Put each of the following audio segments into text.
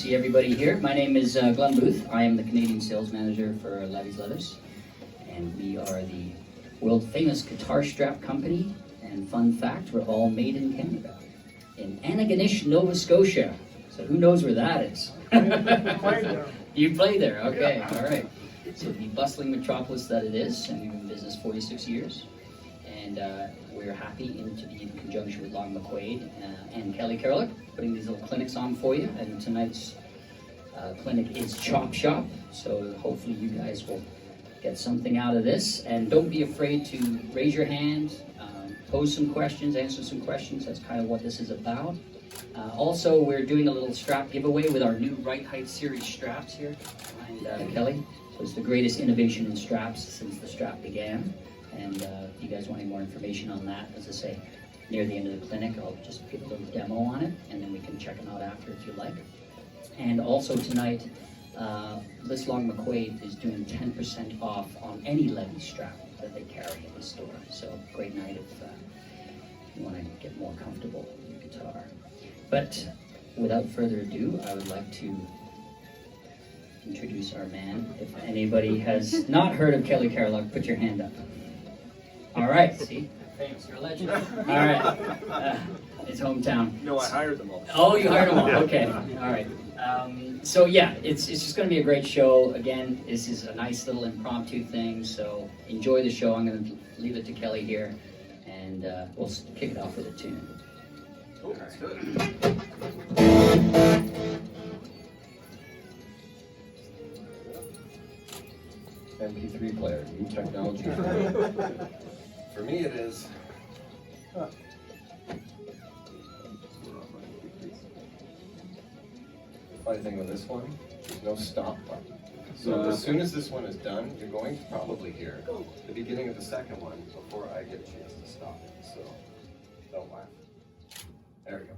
see everybody here. My name is Glenn Booth. I am the Canadian sales manager for Levy's Leathers, and we are the world famous guitar strap company. And fun fact, we're all made in Canada, in Antigonish, Nova Scotia. So who knows where that is? You play there, okay, all right. So the bustling metropolis that it is, and we've been in business 46 years. And we're happy to be in conjunction with Long McQuaid and Kereliuk, putting these little clinics on for you. And tonight's clinic is Chop Shop, so hopefully you guys will get something out of this. And don't be afraid to raise your hand, pose some questions, answer some questions. That's kind of what this is about. Also, we're doing a little strap giveaway with our new Right Height Series straps here behind Kelly. So it's the greatest innovation in straps since the strap began. And if you guys want any more information on that, as I say, near the end of the clinic, I'll just give a little demo on it, and then we can check them out after if you like. And also tonight, Liz Long McQuaid is doing 10% off on any Levy strap that they carry in the store. So great night if you want to get more comfortable with your guitar. But without further ado, I would like to introduce our man. If anybody has not heard of Kereliuk, put your hand up. All right, see? Famous, you're a legend. All right, his hometown. No, I hired them all. Oh, you hired them all, okay. All right. So yeah, it's just going to be a great show. Again, this is a nice little impromptu thing, so enjoy the show. I'm going to leave it to Kelly here, and we'll kick it off with a tune. Oh, that's good. MP3 player, new technology. For me it is. The funny thing with this one, there's no stop button. So as soon as this one is done, you're going to probably hear the beginning of the second one before I get a chance to stop it. So don't laugh. There we go.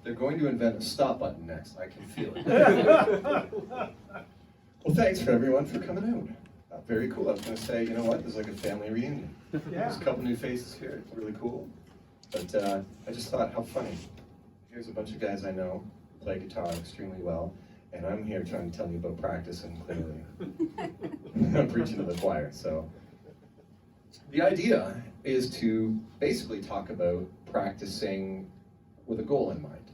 They're going to invent a stop button next. I can feel it. Well, thanks for everyone for coming out. Very cool. I was going to say, you know what? There's like a family reunion. There's a couple new faces here. It's really cool. But I just thought, how funny. Here's a bunch of guys I know who play guitar extremely well, and I'm here trying to tell you about practice, and clearly I'm preaching to the choir. So the idea is to basically talk about practicing with a goal in mind,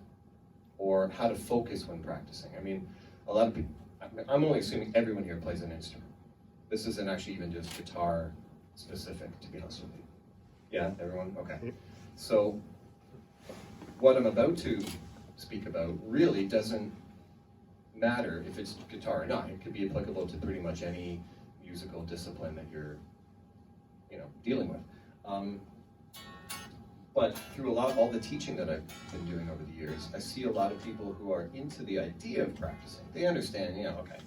or how to focus when practicing. I mean, a lot of people, I'm only assuming everyone here plays an instrument. This isn't actually even just guitar specific, to be honest with you. Yeah, everyone? Okay. So what I'm about to speak about really doesn't matter if it's guitar or not. It could be applicable to pretty much any musical discipline that you're, dealing with. But through all the teaching that I've been doing over the years, I see a lot of people who are into the idea of practicing. They understand, okay,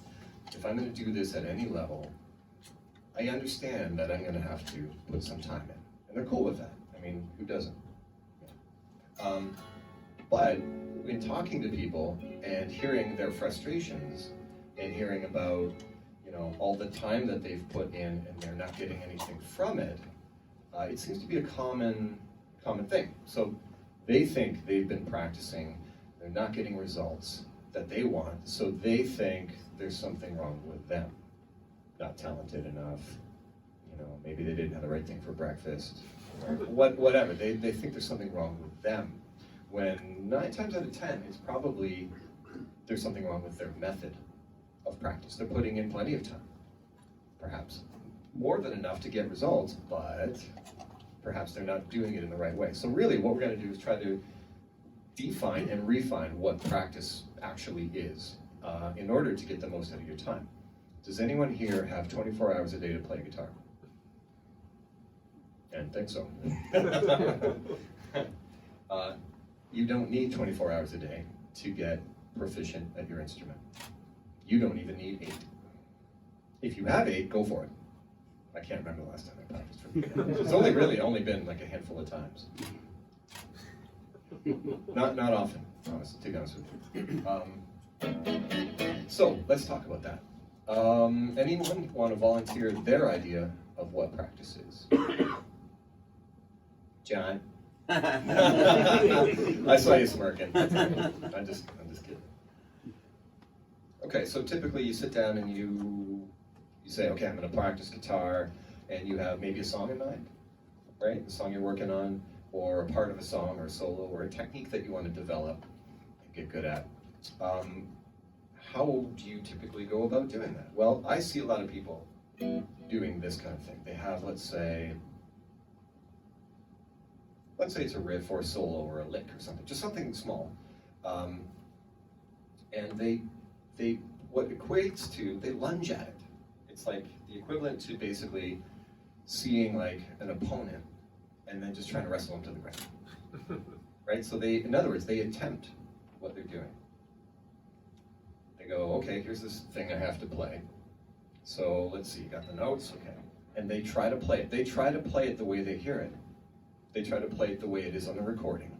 if I'm going to do this at any level, I understand that I'm going to have to put some time in. And they're cool with that. I mean, who doesn't? But in talking to people and hearing their frustrations and hearing about, all the time that they've put in and they're not getting anything from it, it seems to be a common thing. So they think they've been practicing, they're not getting results that they want, so they think there's something wrong with them. Not talented enough, maybe they didn't have the right thing for breakfast, or whatever. They think there's something wrong with them, when 9 times out of 10, it's probably there's something wrong with their method of practice. They're putting in plenty of time, perhaps more than enough to get results, but perhaps they're not doing it in the right way. So really what we're going to do is try to define and refine what practice actually is in order to get the most out of your time. Does anyone here have 24 hours a day to play guitar? And think so. You don't need 24 hours a day to get proficient at your instrument. You don't even need 8. If you have 8, go for it. I can't remember the last time I practiced for you. It's only been like a handful of times. Not often, honestly, to be honest with you. So let's talk about that. Anyone want to volunteer their idea of what practice is? John? I saw you smirking. I'm just kidding. Okay, so typically you sit down and you say, okay, I'm going to practice guitar, and you have maybe a song in mind, right? The song you're working on, or a part of a song, or a solo, or a technique that you want to develop and get good at. How do you typically go about doing that? Well, I see a lot of people doing this kind of thing. They have, let's say it's a riff or a solo or a lick or something, just something small. And they what equates to, they lunge at it. It's like the equivalent to basically seeing like an opponent and then just trying to wrestle them to the ground. Right? So in other words, they attempt what they're doing. They go, okay, here's this thing I have to play. So let's see, you got the notes, okay. And they try to play it. They try to play it the way they hear it. They try to play it the way it is on the recording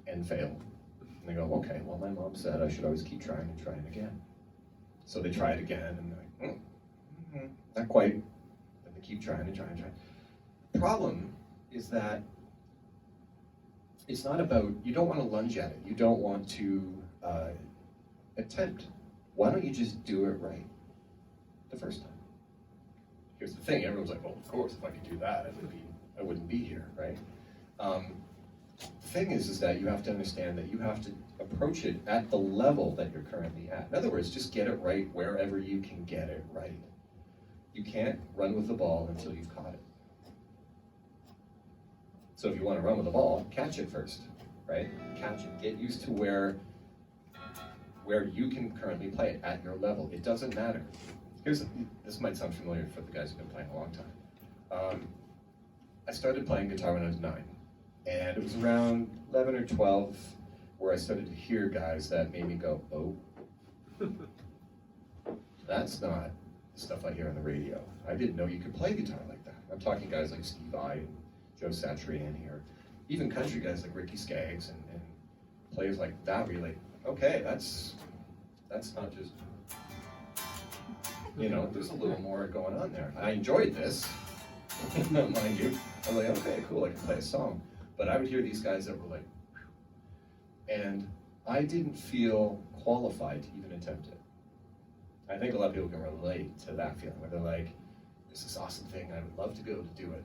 and fail. And they go, okay, well, my mom said I should always keep trying and trying again. So they try it again, and they're like, not quite. And they keep trying and trying and trying. The problem is that it's not about, you don't want to lunge at it. You don't want to attempt. Why don't you just do it right the first time? Here's the thing, everyone's like, well, of course, if I could do that, I wouldn't be here, right? The thing is that you have to understand that you have to approach it at the level that you're currently at. In other words, just get it right wherever you can get it right. You can't run with the ball until you've caught it. So if you want to run with the ball, catch it first, right? Catch it. Get used to where you can currently play it at your level. It doesn't matter. This might sound familiar for the guys who've been playing a long time. I started playing guitar when I was 9, and it was around 11 or 12 where I started to hear guys that made me go, oh, that's not the stuff I hear on the radio. I didn't know you could play guitar like that. I'm talking guys like Steve Vai and Joe Satriani, or even country guys like Ricky Skaggs and players like that, where you're like, okay, that's not just, you know, there's a little more going on there. I enjoyed this, mind you. I'm like, okay, cool, I can play a song. But I would hear these guys that were like, whew. And I didn't feel qualified to even attempt it. I think a lot of people can relate to that feeling, where they're like, this is an awesome thing, I would love to be able to do it.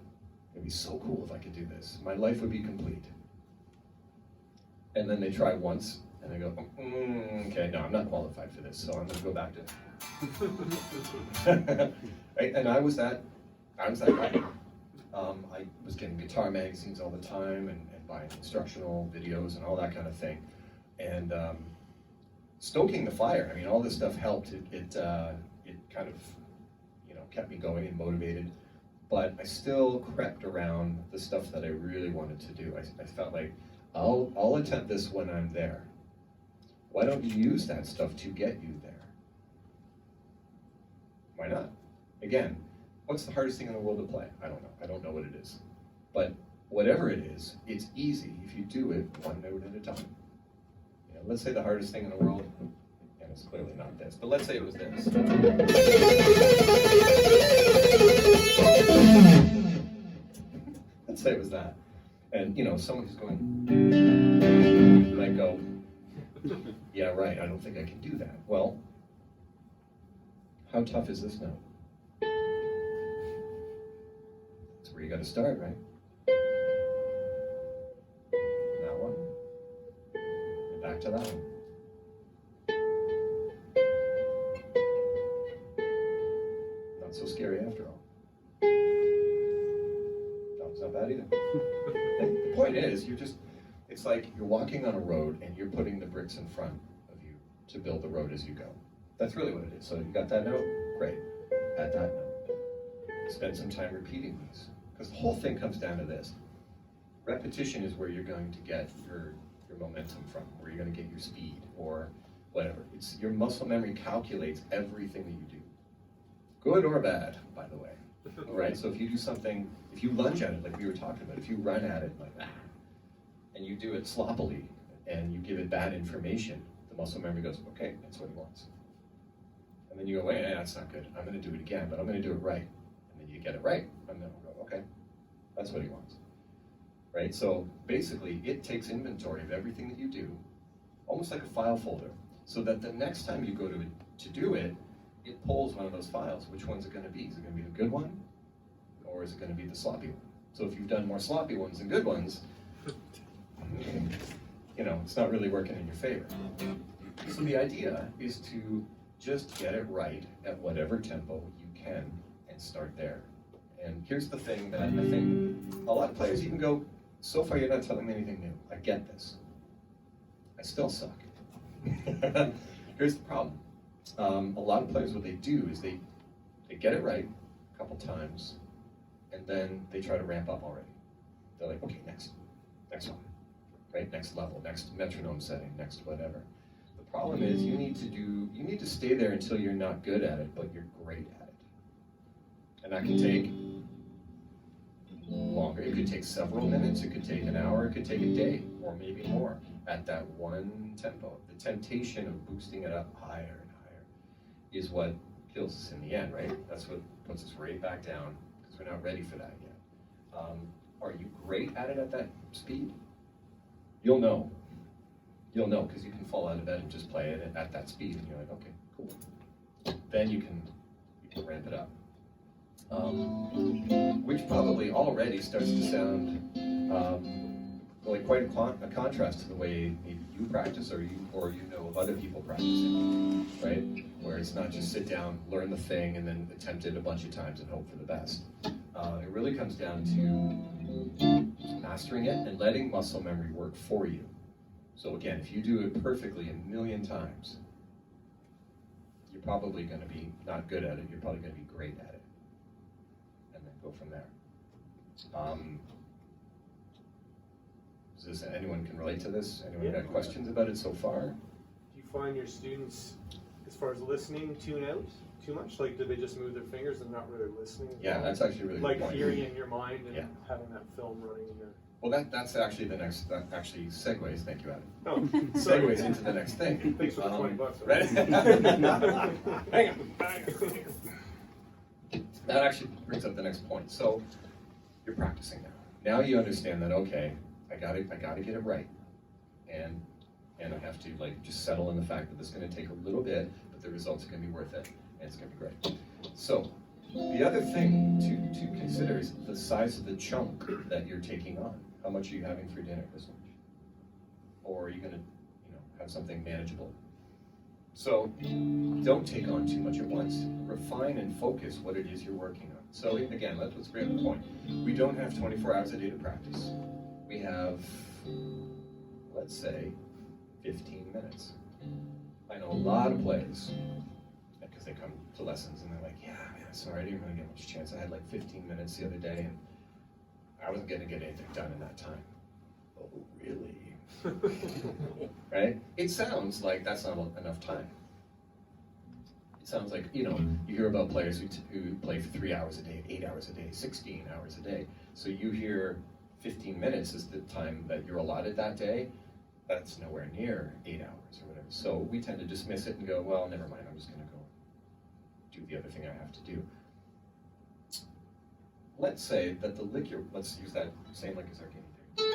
It'd be so cool if I could do this. My life would be complete. And then they try once, and they go, okay, no, I'm not qualified for this, so I'm gonna go back to right? And I was that guy. I was getting guitar magazines all the time and buying instructional videos and all that kind of thing. And stoking the fire, I mean, all this stuff helped. It kind of, you know, kept me going and motivated. But I still crept around the stuff that I really wanted to do. I felt like, I'll attempt this when I'm there. Why don't you use that stuff to get you there? Why not? Again, what's the hardest thing in the world to play? I don't know. I don't know what it is. But whatever it is, it's easy if you do it one note at a time. You know, let's say the hardest thing in the world, and it's clearly not this, but let's say it was this. Let's say it was that. And, you know, someone who's going, might go, yeah, right, I don't think I can do that. Well, how tough is this note? That's where you got to start, right? That one, and back to that one. Not so scary after all. It's not bad either. And the point is, it's like you're walking on a road and you're putting the bricks in front of you to build the road as you go. That's really what it is. So you got that note? Great. Add that note. Spend some time repeating these. Because the whole thing comes down to this. Repetition is where you're going to get your momentum from, where you're going to get your speed, or whatever. It's your muscle memory calculates everything that you do. Good or bad, by the way. All right, so if you do something, if you lunge at it like we were talking about, if you run at it like that, and you do it sloppily, and you give it bad information, the muscle memory goes, okay, that's what he wants. And then you go, wait, that's not good. I'm going to do it again, but I'm going to do it right. And then you get it right, and then we'll go, okay, that's what he wants. Right, so basically, it takes inventory of everything that you do, almost like a file folder, so that the next time you go to do it, it pulls one of those files. Which one's it going to be? Is it going to be the good one, or is it going to be the sloppy one? So if you've done more sloppy ones than good ones, you know, it's not really working in your favor. So the idea is to just get it right at whatever tempo you can and start there. And here's the thing that I think a lot of players even go, so far you're not telling me anything new. I get this. I still suck. Here's the problem. A lot of players, what they do is they get it right a couple times, and then they try to ramp up already. They're like, okay, next one, right? Next level, next metronome setting, next whatever. The problem is you need to stay there until you're not good at it, but you're great at it. And that can take longer. It could take several minutes, it could take an hour, it could take a day, or maybe more, at that one tempo. The temptation of boosting it up higher and higher is what kills us in the end, right? That's what puts us right back down, because we're not ready for that yet. Are you great at it at that speed? You'll know. You'll know, because you can fall out of bed and just play it at that speed, and you're like, okay, cool. Then you can ramp it up. Which probably already starts to sound like quite a contrast to the way maybe you practice, or you know of other people practicing, right? Where it's not just sit down, learn the thing, and then attempt it a bunch of times and hope for the best. It really comes down to mastering it and letting muscle memory work for you. So again, if you do it perfectly 1,000,000 times, you're probably going to be not good at it, you're probably going to be great at it. And then go from there. Is this, anyone can relate to this? Anyone got questions about it so far? Do you find your students, as far as listening, tune out? too much? Like, do they just move their fingers and not really listening? Yeah, that's actually a really like good point. hearing it in your mind and Yeah. having that film running in your. Well, that's actually the next, that actually segues, thank you, Adam. Oh, sorry. Segues into the next thing. Thanks for the $20. Right? Hang on. That actually brings up the next point. So you're practicing now. Now you understand that, okay, I gotta get it right. And I have to like just settle in the fact that this is gonna take a little bit, but the results are gonna be worth it, and it's gonna be great. So the other thing to consider is the size of the chunk that you're taking on. How much are you having for dinner this week? Or are you gonna, have something manageable? So don't take on too much at once. Refine and focus what it is you're working on. So again, let's bring up the point. We don't have 24 hours a day to practice. We have, let's say, 15 minutes. I know a lot of players, because they come to lessons and they're like, yeah, man, sorry, I didn't really get much chance. I had like 15 minutes the other day and I wasn't gonna get anything done in that time. Oh, really? Right? It sounds like that's not enough time. It sounds like, you hear about players who play for 3 hours a day, 8 hours a day, 16 hours a day. So you hear 15 minutes is the time that you're allotted that day. That's nowhere near 8 hours or whatever. So we tend to dismiss it and go, well, never mind, I'm just gonna go do the other thing I have to do. Let's say that the lick let's use that same lick as our guinea pig.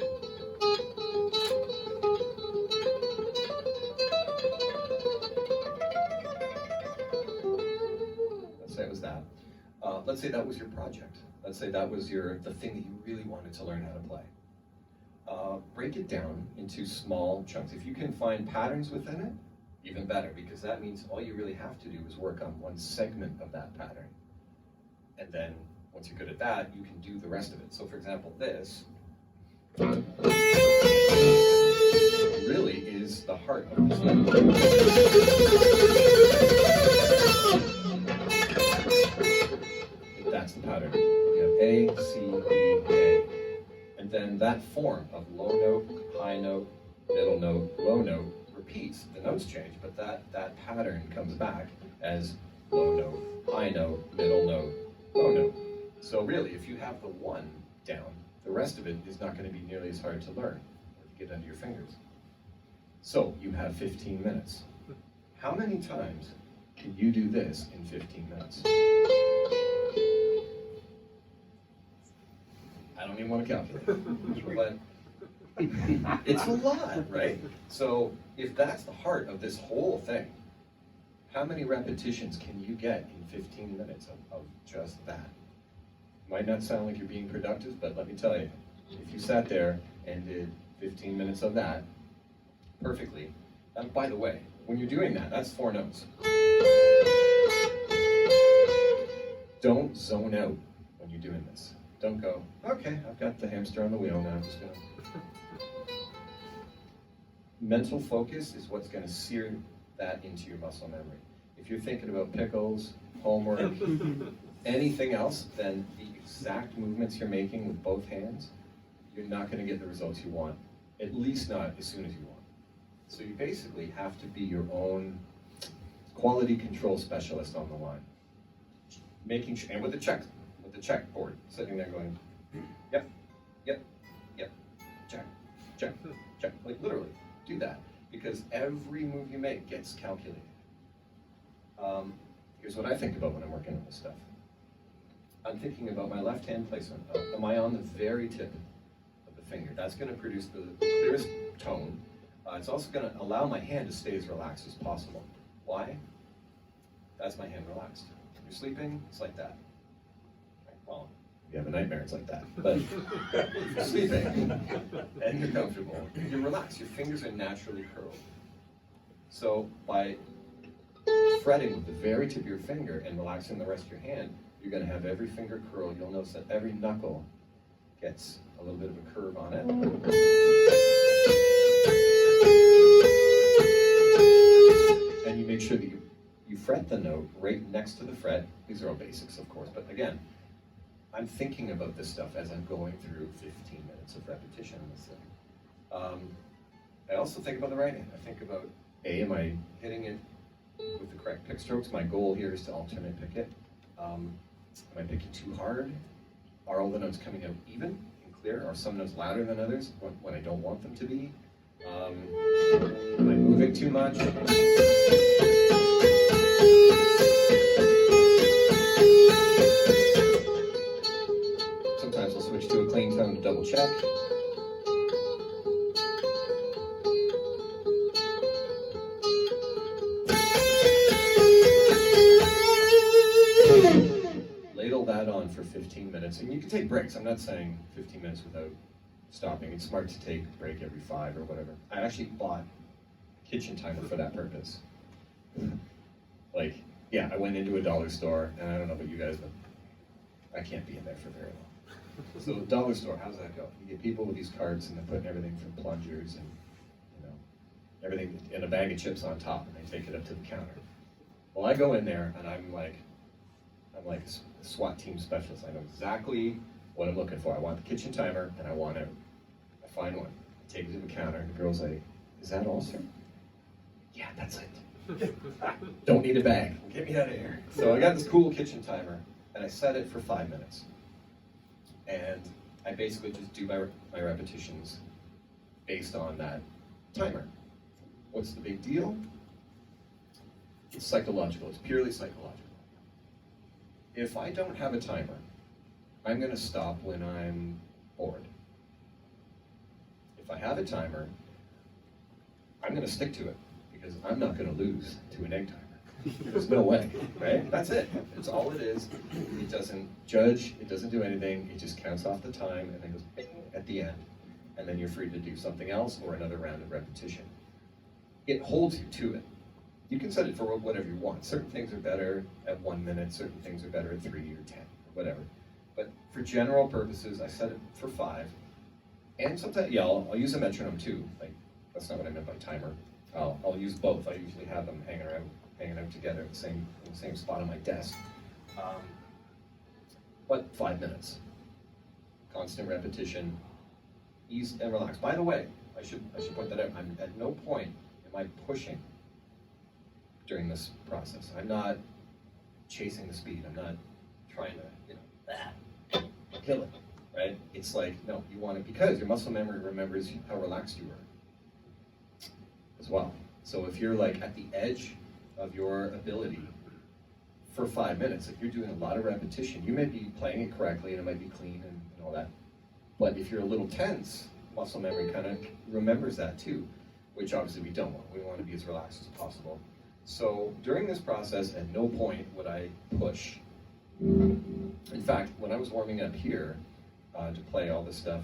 Let's say it was that. Let's say that was your project. Let's say that was the thing that you really wanted to learn how to play. Break it down into small chunks. If you can find patterns within it, even better, because that means all you really have to do is work on one segment of that pattern. And then once you're good at that, you can do the rest of it. So for example, this really is the heart of this lick. That's the pattern. You have A, C, D, A. And then that form of low note, high note, middle note, low note repeats. The notes change, but that pattern comes back as low note, high note, middle note, low note. So really, if you have the one down, the rest of it is not going to be nearly as hard to learn or to get under your fingers. So you have 15 minutes. How many times can you do this in 15 minutes? I don't even want to calculate, but it's a lot, right? So if that's the heart of this whole thing, how many repetitions can you get in 15 minutes of just that? Might not sound like you're being productive, but let me tell you, if you sat there and did 15 minutes of that perfectly, and by the way, when you're doing that, that's 4 notes. Don't zone out when you're doing this. Don't go, okay, I've got the hamster on the wheel now, I'm just gonna. Mental focus is what's gonna sear that into your muscle memory. If you're thinking about pickles, homework, anything else, then the exact movements you're making with both hands, you're not gonna get the results you want, at least not as soon as you want. So you basically have to be your own quality control specialist on the line. Making sure, and with the checkboard, sitting there going, yep, yep, yep, check, check, check, like literally, do that. Because every move you make gets calculated. Here's what I think about when I'm working on this stuff. I'm thinking about my left hand placement. Am I on the very tip of the finger? That's going to produce the clearest tone. It's also going to allow my hand to stay as relaxed as possible. Why? That's my hand relaxed. When you're sleeping, it's like that. Well, if you have a nightmare, it's like that. But if you're sleeping and you're comfortable, you're relaxed. Your fingers are naturally curled. So by fretting with the very tip of your finger and relaxing the rest of your hand, you're going to have every finger curl. You'll notice that every knuckle gets a little bit of a curve on it. And you make sure that you fret the note right next to the fret. These are all basics, of course, but again, I'm thinking about this stuff as I'm going through 15 minutes of repetition on this thing. I also think about the right hand. I think about, A, am I hitting it with the correct pick strokes. My goal here is to alternate pick it. Am I picking too hard? Are all the notes coming out even and clear? Are some notes louder than others when I don't want them to be? Am I moving too much? Sometimes I'll switch to a clean tone to double check. Ladle that on for 15 minutes, and you can take breaks. I'm not saying 15 minutes without stopping. It's smart to take a break every 5 or whatever. I actually bought a kitchen timer for that purpose. Like, yeah, I went into a dollar store, and I don't know about you guys, but I can't be in there for very long. So the dollar store, how does that go? You get people with these carts, and they're putting everything from plungers and, you know, everything in a bag of chips on top, and they take it up to the counter. Well, I go in there, and I'm like a SWAT team specialist. I know exactly what I'm looking for. I want the kitchen timer, and I want out. I find one, I take it to the counter, and the girl's like, "Is that all, sir?" "Yeah, that's it." "Don't need a bag. Get me out of here." So I got this cool kitchen timer, and I set it for 5 minutes. And I basically just do my repetitions based on that timer. What's the big deal? It's psychological. It's purely psychological. If I don't have a timer, I'm going to stop when I'm bored. If I have a timer, I'm going to stick to it because I'm not going to lose to an egg timer. There's no way, right? That's it. It's all it is. It doesn't judge. It doesn't do anything. It just counts off the time and then goes bing at the end. And then you're free to do something else or another round of repetition. It holds you to it. You can set it for whatever you want. Certain things are better at 1 minute, certain things are better at 3 or 10, or whatever. But for general purposes, I set it for 5. And sometimes, yeah, I'll use a metronome too. Like, that's not what I meant by timer. I'll use both. I usually have them hanging out together in the same spot on my desk. But 5 minutes. Constant repetition, ease and relax. By the way, I should point that out. I'm at no point am I pushing during this process. I'm not chasing the speed. I'm not trying to, kill it, right? It's like, no, you want it because your muscle memory remembers how relaxed you were as well. So if you're like at the edge of your ability for 5 minutes, if you're doing a lot of repetition, you may be playing it correctly and it might be clean and all that. But if you're a little tense, muscle memory kind of remembers that too, which obviously we don't want. We want to be as relaxed as possible. So during this process, at no point would I push. In fact, when I was warming up here to play all this stuff,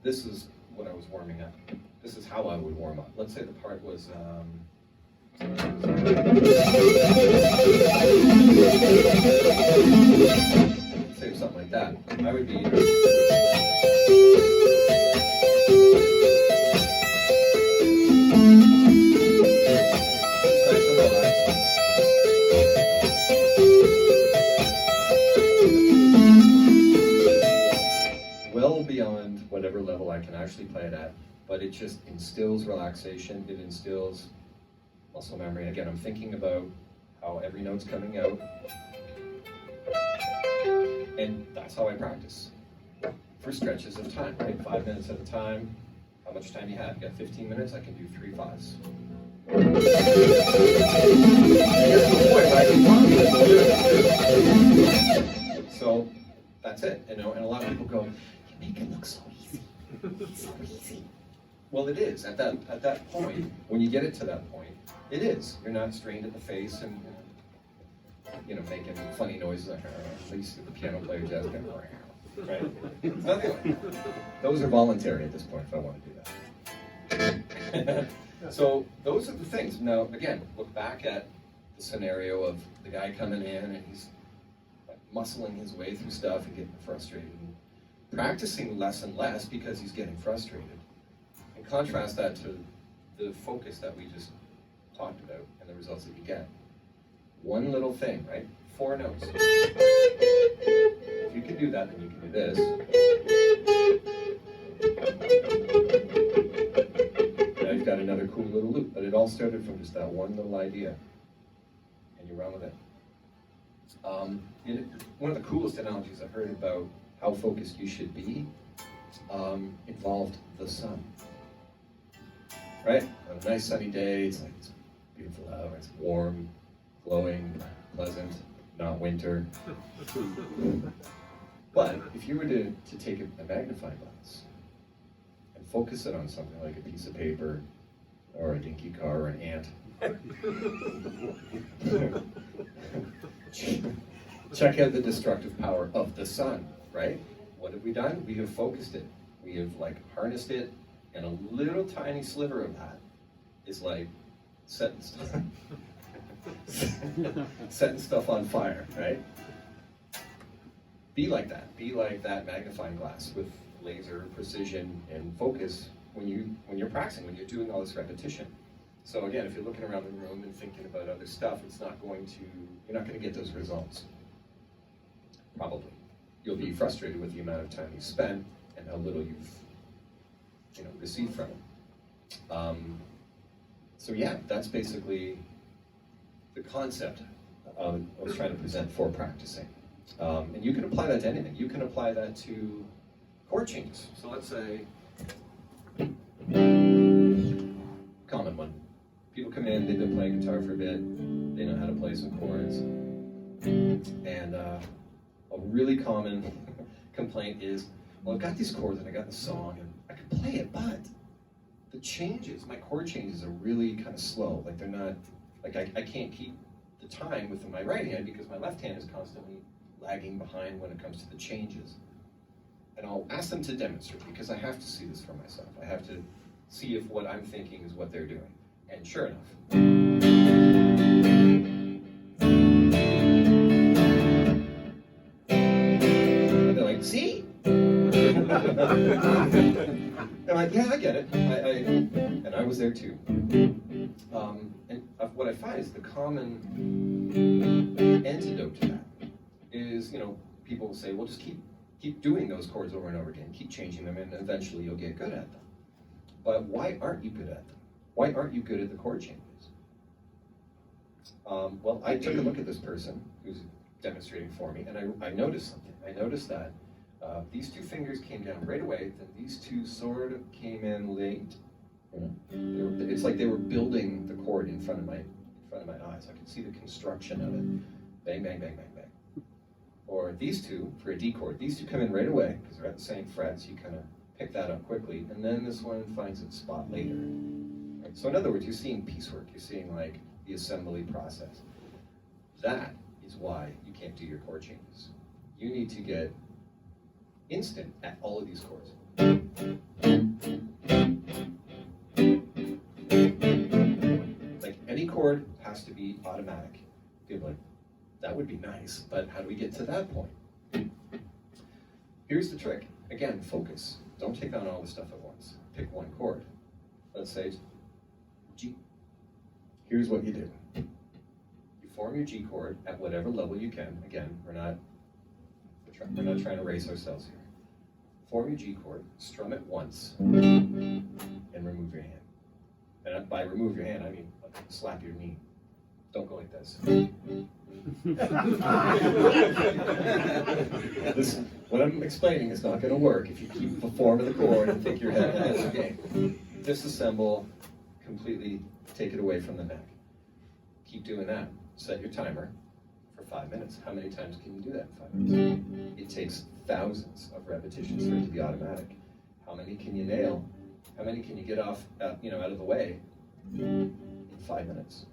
this is what I was warming up. This is how I would warm up. Let's say the part was, say something like that. I would be. Well beyond whatever level I can actually play it at, but it just instills relaxation, it instills muscle memory. Again, I'm thinking about how every note's coming out, and that's how I practice for stretches of time, right? 5 minutes at a time. How much time you have? You got 15 minutes, I can do 3 5s. So that's it, and a lot of people go, "You make it look so easy. It's so easy." Well, it is at that point. When you get it to that point, it is. You're not strained at the face and making funny noises like at least the piano player jazz band, right? It's nothing like that. Those are voluntary at this point if I want to do that. So those are the things. Now, again, look back at the scenario of the guy coming in and he's muscling his way through stuff and getting frustrated and practicing less and less because he's getting frustrated. And contrast that to the focus that we just talked about and the results that you get. One little thing, right? 4 notes. If you can do that, then you can do this. Now you've got another cool little loop, but it all started from just that one little idea. you run with it. One of the coolest analogies I've heard about how focused you should be involved the sun. Right? On a nice sunny day, it's like it's beautiful out, it's warm, glowing, pleasant, not winter. But if you were to take a magnifying glass and focus it on something like a piece of paper or a dinky car or an ant, check out the destructive power of the sun, right? What have we done? We have focused it. We have like harnessed it, and a little tiny sliver of that is like setting stuff on fire, right? Be like that. Be like that magnifying glass with laser precision and focus when you're practicing, when you're doing all this repetition. So again, if you're looking around the room and thinking about other stuff, you're not going to get those results. Probably. You'll be frustrated with the amount of time you spent and how little you've received from it. So yeah, that's basically the concept I was trying to present for practicing. And you can apply that to anything. You can apply that to chord changes. So let's say, common one. People come in, they've been playing guitar for a bit, they know how to play some chords. And a really common complaint is, well, I've got these chords and I got the song and I can play it, but the changes, my chord changes are really kind of slow. Like they're not, like I can't keep the time with my right hand because my left hand is constantly lagging behind when it comes to the changes. And I'll ask them to demonstrate because I have to see this for myself. I have to see if what I'm thinking is what they're doing. And sure enough, and they're like, see? I'm like, yeah, I get it. And I was there too. And what I find is the common antidote to that is, people will say, well, just keep doing those chords over and over again, keep changing them, and eventually you'll get good at them. But why aren't you good at them? Why aren't you good at the chord changes? Well, I took a look at this person who's demonstrating for me, and I noticed something. I noticed that these two fingers came down right away, then these two sort of came in late. It's like they were building the chord in front of my eyes. I could see the construction of it. Bang, bang, bang, bang, bang. Or these two, for a D chord, these two come in right away, because they're at the same fret, so you kind of pick that up quickly, and then this one finds its spot later. Right? So in other words, you're seeing piecework, you're seeing like the assembly process. That is why you can't do your chord changes. You need to get instant at all of these chords. Like any chord has to be automatic. People are like, that would be nice, but how do we get to that point? Here's the trick. Again, focus. Don't take on all the stuff at once. Pick one chord. Let's say G. Here's what you do. You form your G chord at whatever level you can. Again, we're not trying to race ourselves here. Form your G chord, strum it once, and remove your hand. And by remove your hand, I mean slap your knee. Don't go like this. What I'm explaining is not going to work if you keep the form of the chord and think your head has the game. Disassemble, completely take it away from the neck. Keep doing that. Set your timer for 5 minutes. How many times can you do that in 5 minutes? It takes thousands of repetitions for it to be automatic. How many can you nail? How many can you get off, out of the way in 5 minutes?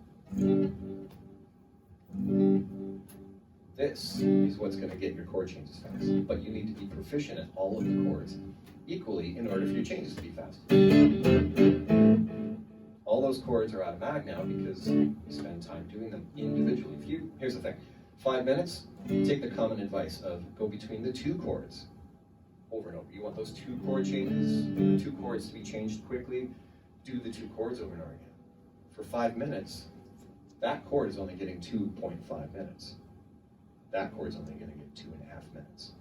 This is what's going to get your chord changes fast. But you need to be proficient at all of the chords equally in order for your changes to be fast. All those chords are automatic now because you spend time doing them individually. Here's the thing, 5 minutes, take the common advice of go between the two chords over and over. You want those two chord changes, the two chords to be changed quickly, do the two chords over and over again. For 5 minutes, that chord is only getting 2.5 minutes. That chord's only going to get 2.5 minutes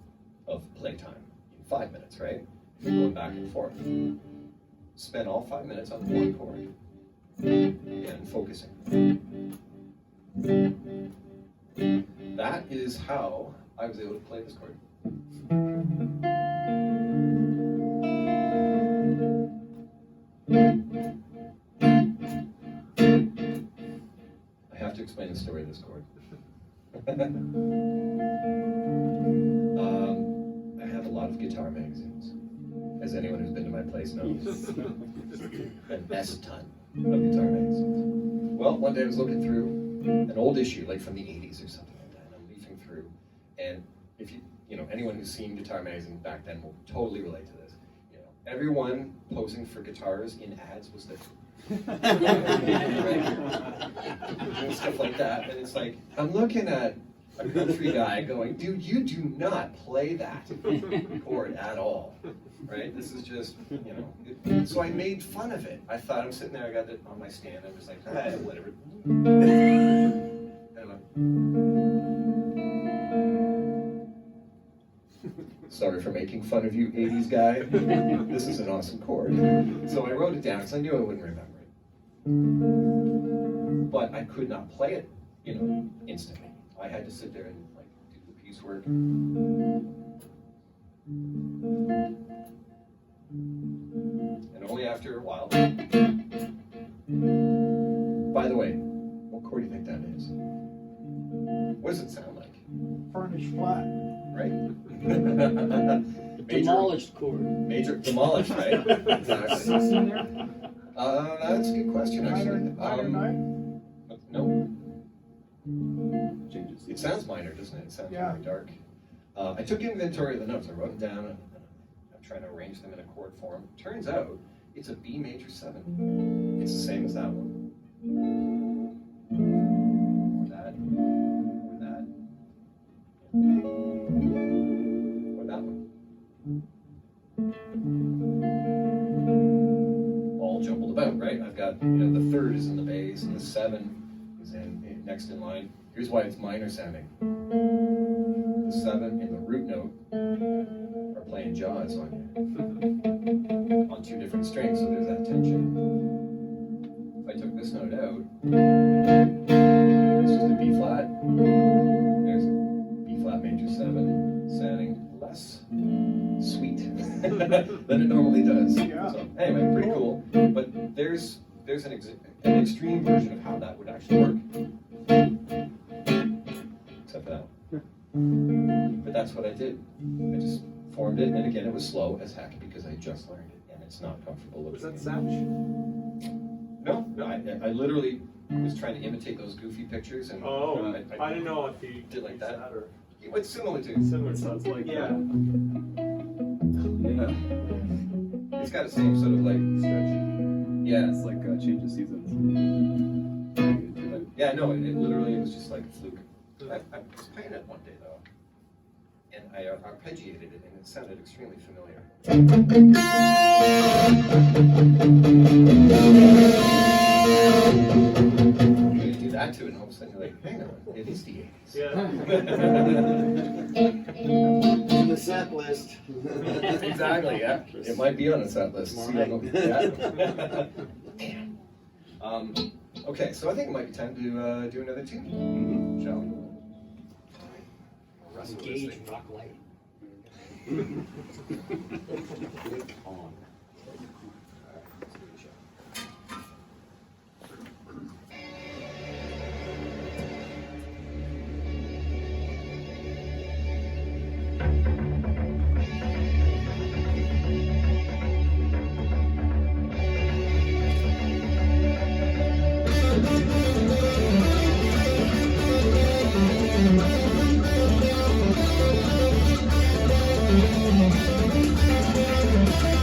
of playtime in 5 minutes, right? If you're going back and forth. Spend all 5 minutes on one chord. Again, focusing. That is how I was able to play this chord. I have to explain the story of this chord. I have a lot of guitar magazines, as anyone who's been to my place knows. An S-ton of guitar magazines. Well, one day I was looking through an old issue, like from the 80s or something like that, and I'm leafing through, and if you know, anyone who's seen guitar magazines back then will totally relate to this. You know, everyone posing for guitars in ads was this. And stuff like that, and it's like, I'm looking at a country guy going, dude, you do not play that chord at all, right? This is just, you know, so I made fun of it. I thought, I'm sitting there, I got it on my stand, I'm just like, whatever. And I'm like, sorry for making fun of you, 80s guy. This is an awesome chord. So I wrote it down because I knew I wouldn't remember it. But I could not play it, you know, instantly. I had to sit there and like do the piecework. And only after a while. By the way, what chord do you think that is? What does it sound like? Furnished flat. Right? Demolished chord. Major demolished, right? Exactly. That's a good question, actually. No. It sounds minor, doesn't it? It sounds very dark. I took inventory of the notes. I wrote them down, and I'm trying to arrange them in a chord form. Turns out, it's a B major 7. It's the same as that one. Or that. Or that. Or that one. All jumbled about, right? I've got, you know, the 3rd is in the bass, and the 7 is in next in line. Here's why it's minor sounding. The 7 and the root note are playing jaws on you. On 2 different strings, so there's that tension. If I took this note out, it's just a B flat. There's B flat major 7, sounding less sweet than it normally does. Yeah. So anyway, pretty cool. But there's an extreme version of how that would actually work. Except for that one. But that's what I did. I just formed it, and again, it was slow as heck because I just learned it, and it's not comfortable Was looking. that Satch? No, I literally was trying to imitate those goofy pictures, and Oh, I didn't know if he did like that. or It's similar to. similar sounds like Yeah. Yeah. It's got the same sort of like stretchy. yeah. It's like Change of Seasons. But yeah, no, it literally was just like a fluke. I was playing it one day though, and I arpeggiated it, and it sounded extremely familiar. You do that to it, and all of a sudden you're like, hang on, it is the 80s. Yeah. In the set list. Exactly, yeah. It might be on a set list. See, I don't- yeah. Okay, so I think it might be time to do another tune. Shall we? Wrestle this Engage thing. rock light. On. Thank you.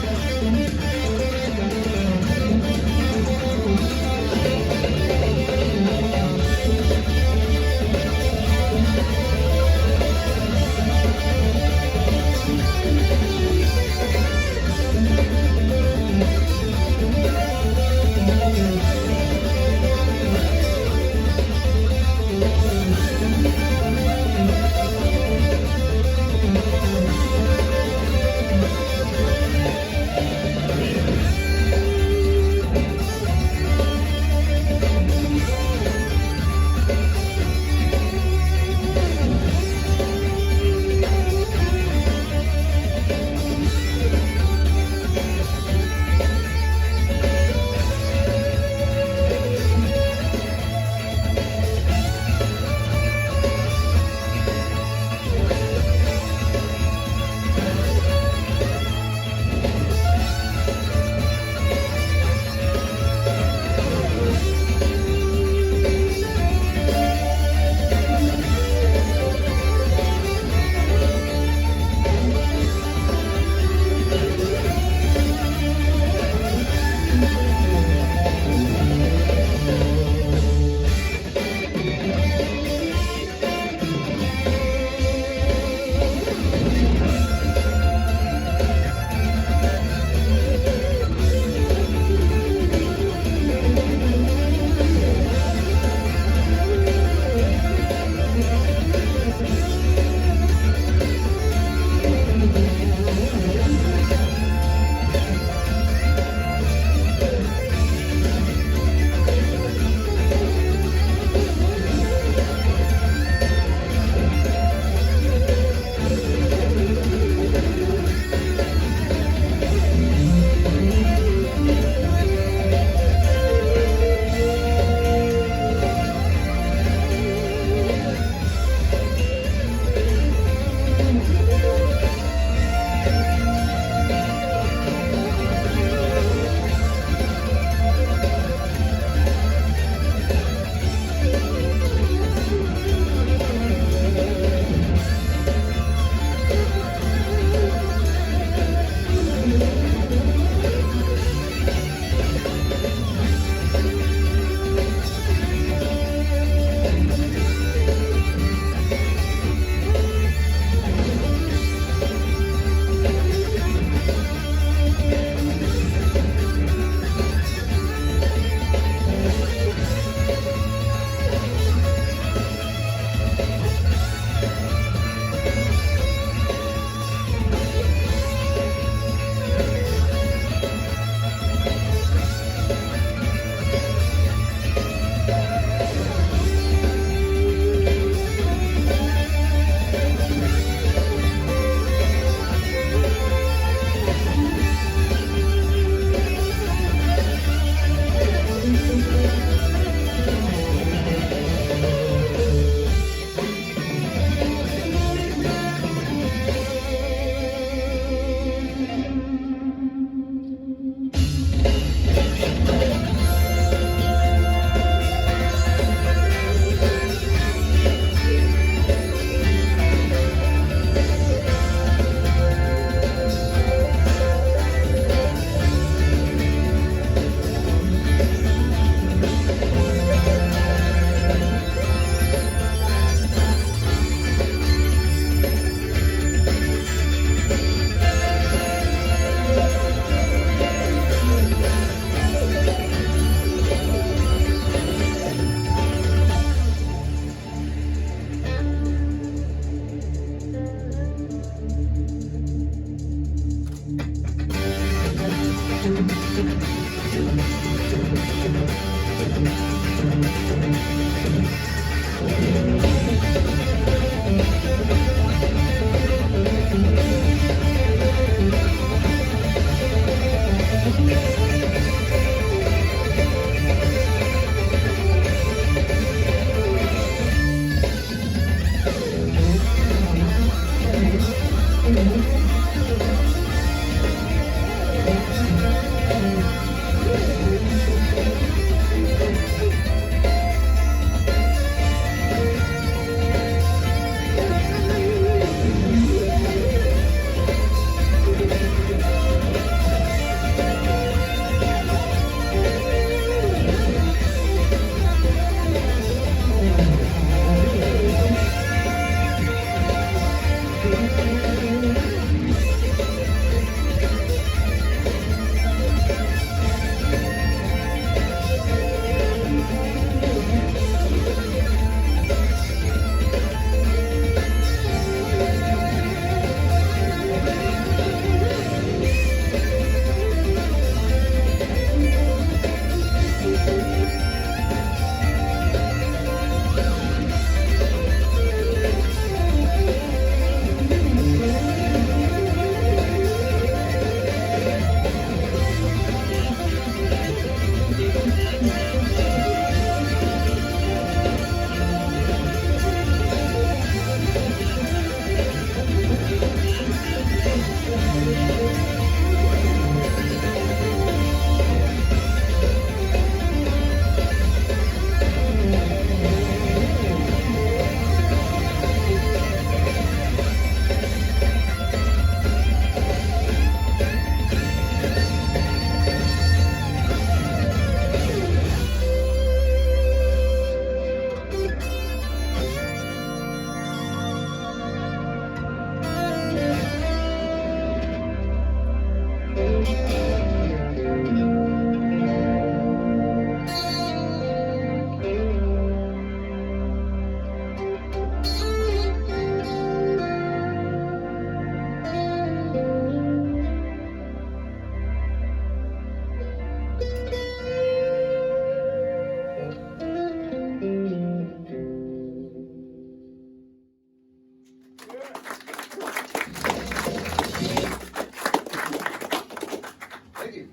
Thank you.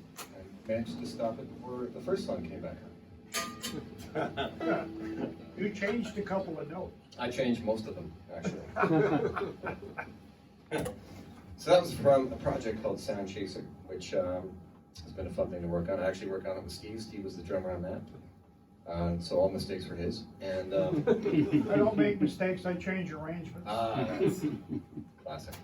I managed to stop it before the first song came back on. You changed a couple of notes. I changed most of them, actually. So that was from a project called Sound Chaser, which has been a fun thing to work on. I actually worked on it with Steve. Steve was the drummer on that. So all mistakes were his. And I don't make mistakes, I change arrangements. that's classic.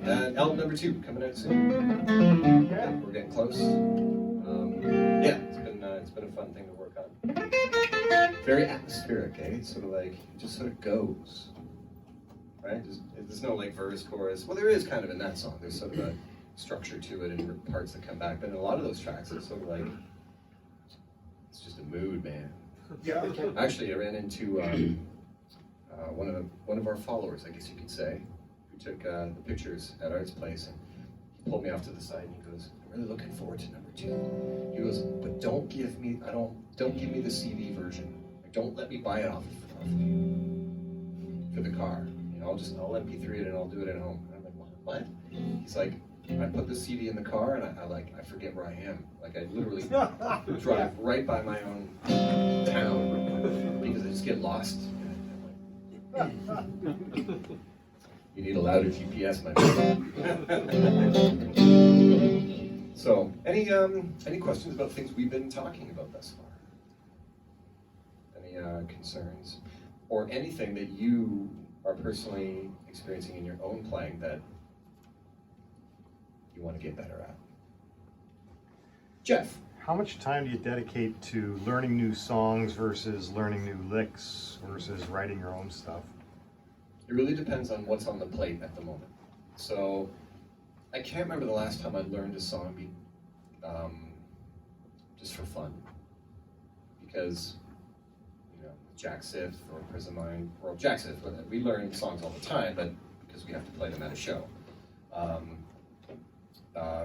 And album number 2 coming out soon. Yeah. We're getting close. Yeah, it's been a fun thing to work on. Very atmospheric, eh? It's sort of like it just sort of goes, right? There's no like verse, chorus. Well, there is kind of in that song. There's sort of a structure to it and parts that come back. But in a lot of those tracks, it's sort of like it's just a mood, man. Yeah. Actually, I ran into one of our followers, I guess you could say, who took the pictures at Art's place, and he pulled me off to the side and he goes, "I'm really looking forward to number 2." He goes, "But don't give me the CD version. Like, don't let me buy it off for the car. You know, I'll MP3 it and I'll do it at home." And I'm like, "What?" He's like, "I put the CD in the car and I forget where I am. Like I literally drive right by my own town because I just get lost." And I'm like, you need a louder GPS, my friend. So, any questions about things we've been talking about thus far? Any concerns, or anything that you are personally experiencing in your own playing that you want to get better at? Jeff. How much time do you dedicate to learning new songs versus learning new licks versus writing your own stuff? It really depends on what's on the plate at the moment. So, I can't remember the last time I learned a song just for fun. Because, you know, Jack Sith or Prismind, or Jack Sith, we learn songs all the time, but because we have to play them at a show.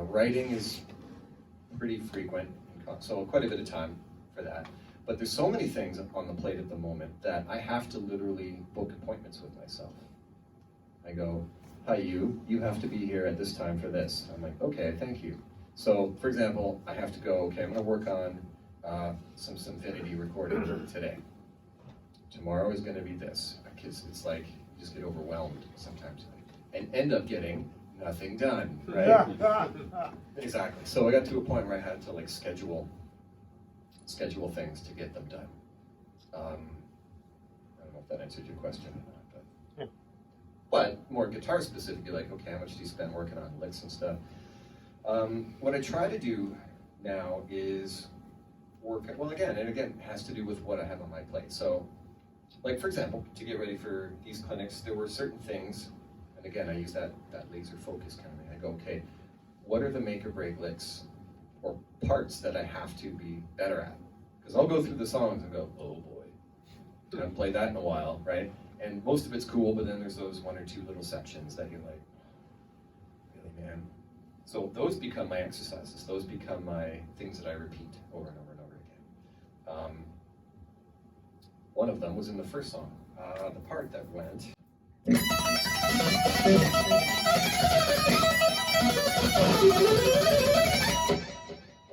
Writing is pretty frequent, so quite a bit of time for that. But there's so many things on the plate at the moment that I have to literally book appointments with myself. I go, "Hi, you have to be here at this time for this." I'm like, "Okay, thank you." So, for example, I have to go, okay, I'm going to work on some Symfinity recording today. Tomorrow is going to be this. Because it's like, you just get overwhelmed sometimes and end up getting nothing done, right? Exactly. So I got to a point where I had to like schedule things to get them done. I don't know if that answered your question or not, but more guitar specifically, like, okay, how much do you spend working on licks and stuff? What I try to do now is work, well, again, it has to do with what I have on my plate. So, like, for example, to get ready for these clinics, there were certain things, and again, I use that laser focus kind of thing. I go, okay, what are the make or break licks or parts that I have to be better at? Because I'll go through the songs and go, oh boy, I haven't played that in a while, right? And most of it's cool, but then there's those 1 or 2 little sections that you're like, really, man? So those become my exercises. Those become my things that I repeat over and over and over again. One of them was in the first song, the part that went. A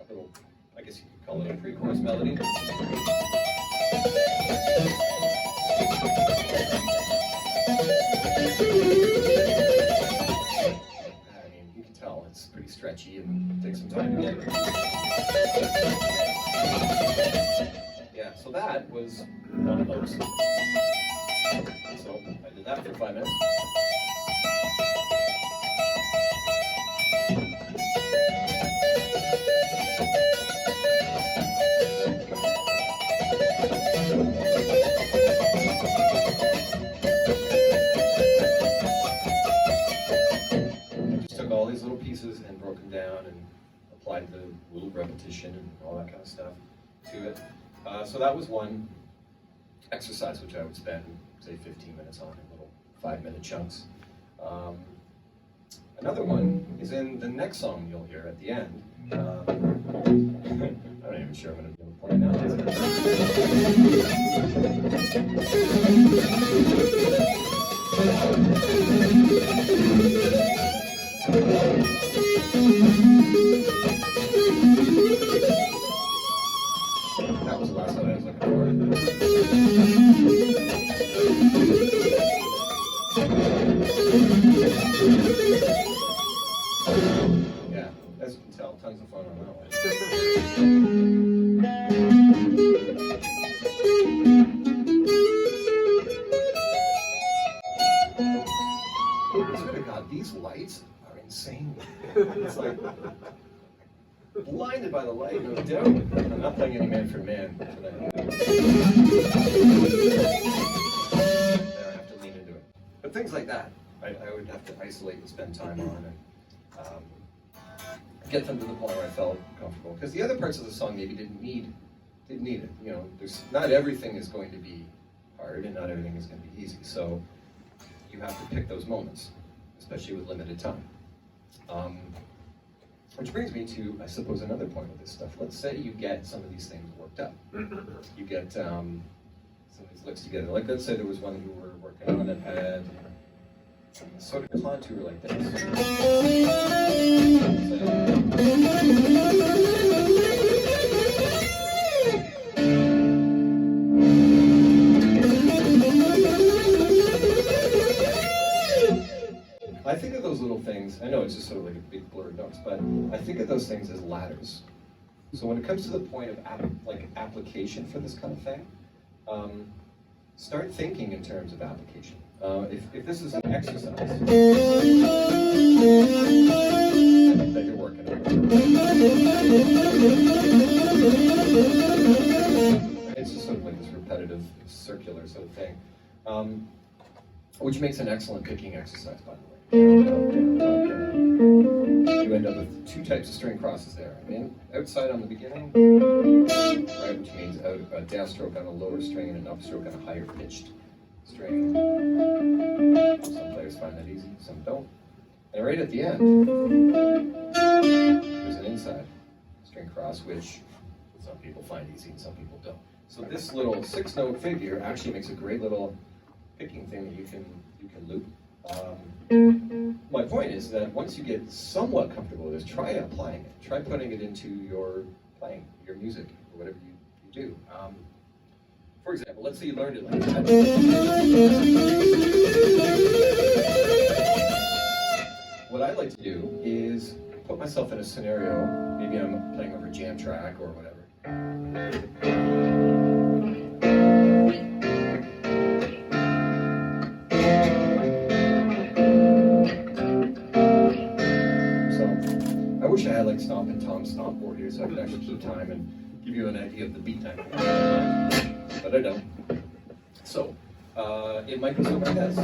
little, I guess you could call it a pre-chorus melody. It's pretty stretchy and takes some time to get. Yeah, so that was one of those. So I did that for 5 minutes. these little pieces and broke them down and applied the little repetition and all that kind of stuff to it. So that was one exercise which I would spend, say, 15 minutes on in little 5-minute chunks. Another one is in the next song you'll hear at the end. I'm not even sure I'm going to be able to point it out. That was the last one I was looking for. Yeah, as you can tell, tons of fun on that one. I swear to God, these lights are insane. It's like blinded by the light, no doubt. I'm not playing any Man for Man tonight. There, I have to lean into it. But things like that, I would have to isolate and spend time on and get them to the point where I felt comfortable. Because the other parts of the song maybe didn't need it. You know, there's not everything is going to be hard and not everything is going to be easy. So you have to pick those moments, especially with limited time. Which brings me to, I suppose, another point with this stuff. Let's say you get some of these things worked up. You get some of these licks together. Like, let's say there was one you were working on that had sort of contour like this. I think of those little things, I know it's just sort of like a big blurred notes, but I think of those things as ladders. So when it comes to the point of application for this kind of thing, start thinking in terms of application. If this is an exercise that you're working on, it's just sort of like this repetitive, circular sort of thing, which makes an excellent picking exercise, by the way. You end up with two types of string crosses there. I mean, outside on the beginning, right, which means a downstroke on a lower string and an upstroke on a higher pitched string. Some players find that easy, some don't. And right at the end, there's an inside string cross, which some people find easy and some people don't. So this little 6-note figure actually makes a great little picking thing that you can loop. My point is that once you get somewhat comfortable with this, try applying it. Try putting it into your playing, your music, or whatever you do. For example, let's say you learned it like that. What I like to do is put myself in a scenario, maybe I'm playing over a jam track or whatever. I wish I had like Stomp and Tom Stomp board here so I could actually keep time and give you an idea of the beat time. But I don't. So, it might go something like this.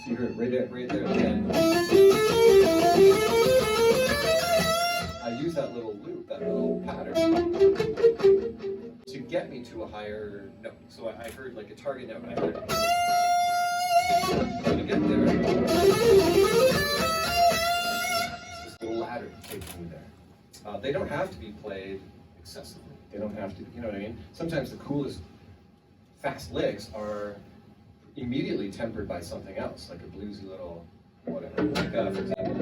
See here, right there at the end. I use that little loop, that little pattern, to get me to a higher note. So I heard like a target note, I heard to get there. This little ladder taking me there. They don't have to be played excessively. They don't have to, you know what I mean? Sometimes the coolest fast licks are immediately tempered by something else, like a bluesy little whatever. Like, for example,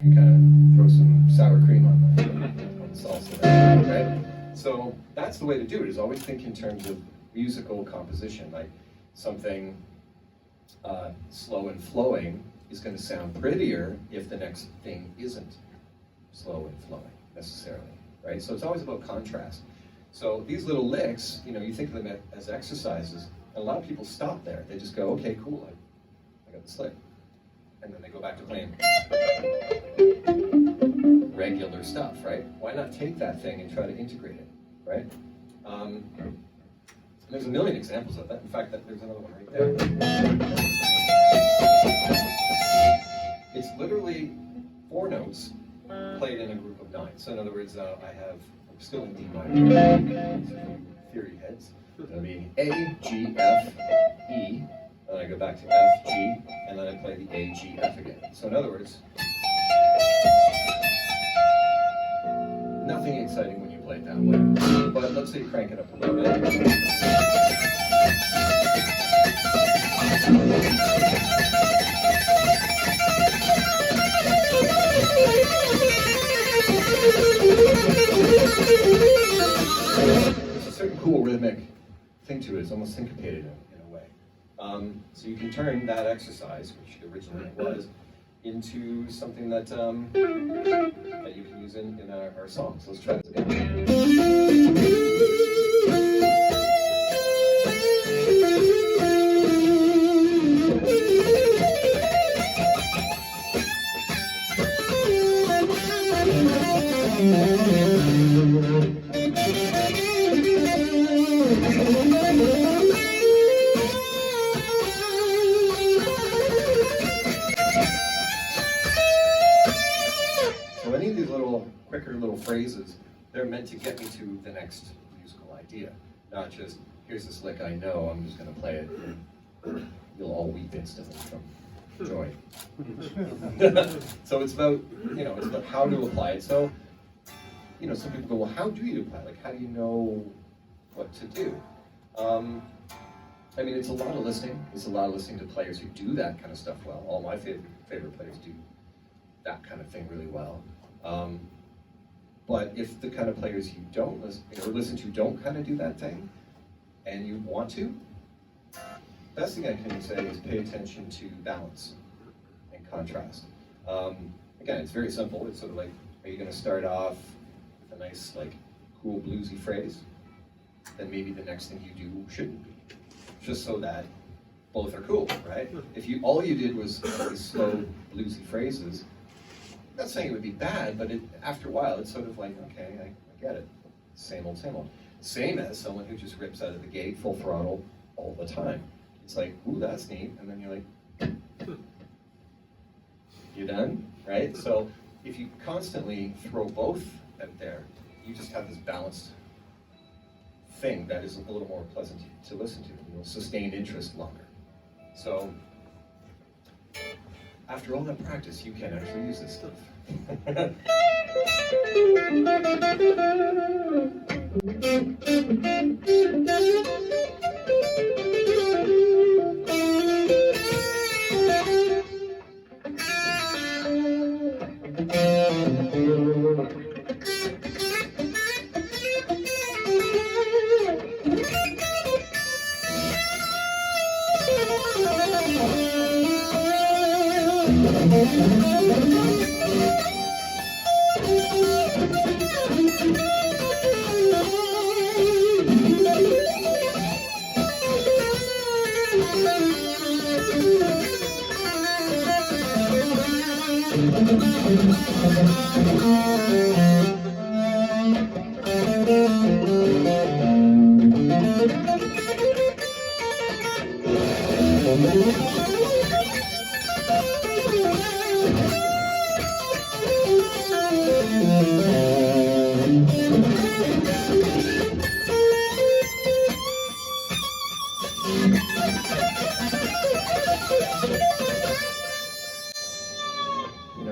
you kind of throw some sour cream on the salsa, right? So that's the way to do it, is always think in terms of musical composition, like something slow and flowing is going to sound prettier if the next thing isn't slow and flowing necessarily, right? So it's always about contrast. So these little licks, you know, you think of them as exercises, and a lot of people stop there. They just go, okay, cool, I got this lick. And then they go back to playing regular stuff, right? Why not take that thing and try to integrate it, right? There's a million examples of that. In fact, there's another one right there. It's literally 4 notes played in a group of 9. So in other words, I'm still in D minor. Theory heads. It'll be A, G, F, E. Then I go back to F, G, and then I play the A, G, F again. So in other words, nothing exciting when you play it that way. But let's say you crank it up a little bit. There's a certain cool rhythmic thing to it. It's almost syncopated in a way. So you can turn that exercise, which originally it was, into something that that you can use in our songs. So let's try this again. So any of these quicker little phrases, they're meant to get me to the next musical idea. Not just, here's this lick I know, I'm just going to play it, and you'll all weep instantly from joy. So it's about, it's about how to apply it. So, some people go, well, how do you apply it? Like, how do you know what to do? It's a lot of listening. It's a lot of listening to players who do that kind of stuff well. All my favorite players do that kind of thing really well. But if the kind of players you don't listen to don't kind of do that thing, and you want to, best thing I can say is pay attention to balance and contrast. Again, it's very simple. It's sort of like, are you going to start off with a nice, cool bluesy phrase? Then maybe the next thing you do shouldn't be, just so that both are cool, right? If all you did was these slow bluesy phrases, I'm not saying it would be bad, but after a while, it's sort of like, okay, I get it. Same old, same old. Same as someone who just rips out of the gate full throttle all the time. It's like, ooh, that's neat. And then you're like, you done, right? So if you constantly throw both out there, you just have this balanced thing that is a little more pleasant to listen to. You'll sustain interest longer. So after all that practice, you can actually use this stuff.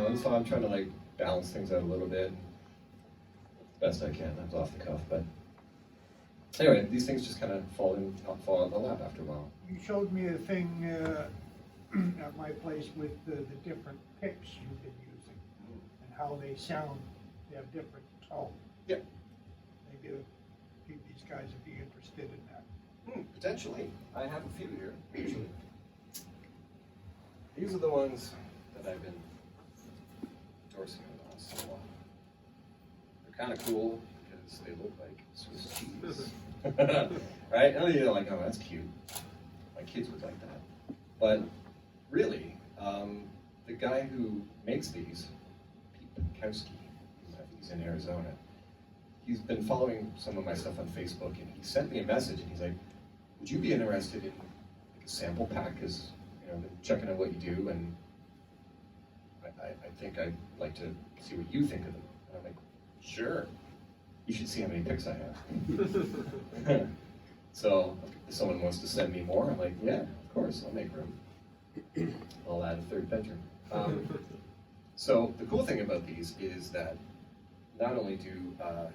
And so I'm trying to balance things out a little bit, best I can. That's off the cuff, but anyway, these things just kind of fall in the lap after a while. You showed me a thing at my place with the different picks you've been using and how they sound. They have different tone. Yeah. Maybe these guys would be interested in that. Potentially. I have a few here, actually. These are the ones that I've been endorsing in the last while. They're kind of cool because they look like Swiss cheese. cheese. Right? And you're like, oh, that's cute. My kids would like that. But really, the guy who makes these, Pete Bukowski, I think he's in Arizona, he's been following some of my stuff on Facebook, and he sent me a message, and he's like, would you be interested in like a sample pack? Because, you know, I've been checking out what you do, and I think I'd like to see what you think of them. And I'm like, sure. You should see how many pics I have. So if someone wants to send me more, I'm like, yeah, of course, I'll make room. I'll add a third bedroom. So the cool thing about these is that not only do the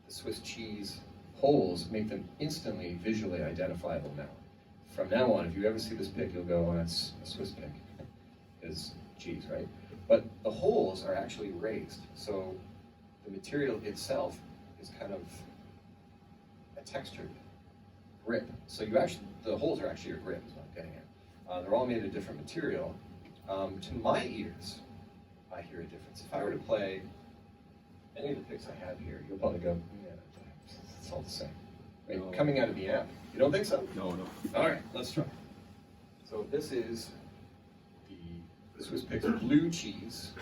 Swiss cheese holes make them instantly visually identifiable now. From now on, if you ever see this pic, you'll go, oh, that's a Swiss pic. It's cheese, right? But the holes are actually raised. So the material itself is kind of a textured grip. So you actually, the holes are actually your grip, is what I'm getting at. They're all made of different material. To my ears, I hear a difference. If I were to play any of the picks I have here, you'll probably go, yeah, it's all the same. Right? No. Coming out of the amp. You don't think so? No, no. All right, let's try. So this is the Swiss Picks Blue Cheese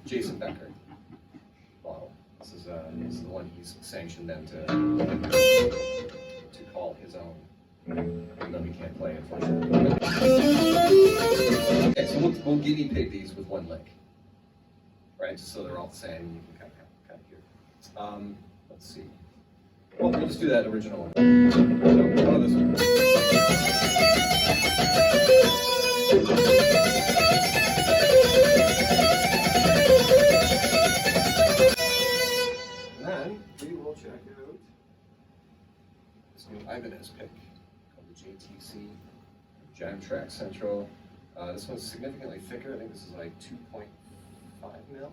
Jason Becker bottle. This is the one he's sanctioned them to call his own. Even though he can't play, unfortunately. Okay, so we'll guinea pig these with one lick, right? Just so they're all the same. You can kind of hear. Let's see. Well, we'll just do that original one. No, this one. And then we will check out this new Ibanez pick called the JTC Jam Track Central. This one's significantly thicker. I think this is like 2.5 mil.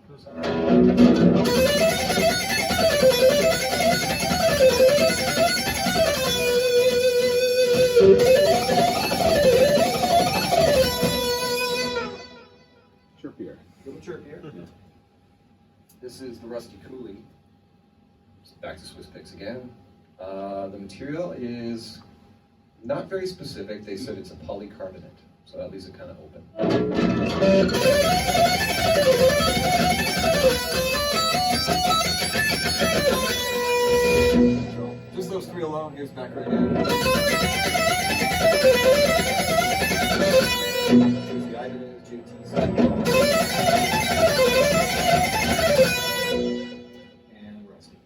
Chirpier. A little chirpier. This is the Rusty Coolie. Back to Swiss Picks again. The material is not very specific. They said it's a polycarbonate, so that leaves it kind of open. So just those three alone. Here's Becker again. Here's the Ibanez JTC. And Rusty.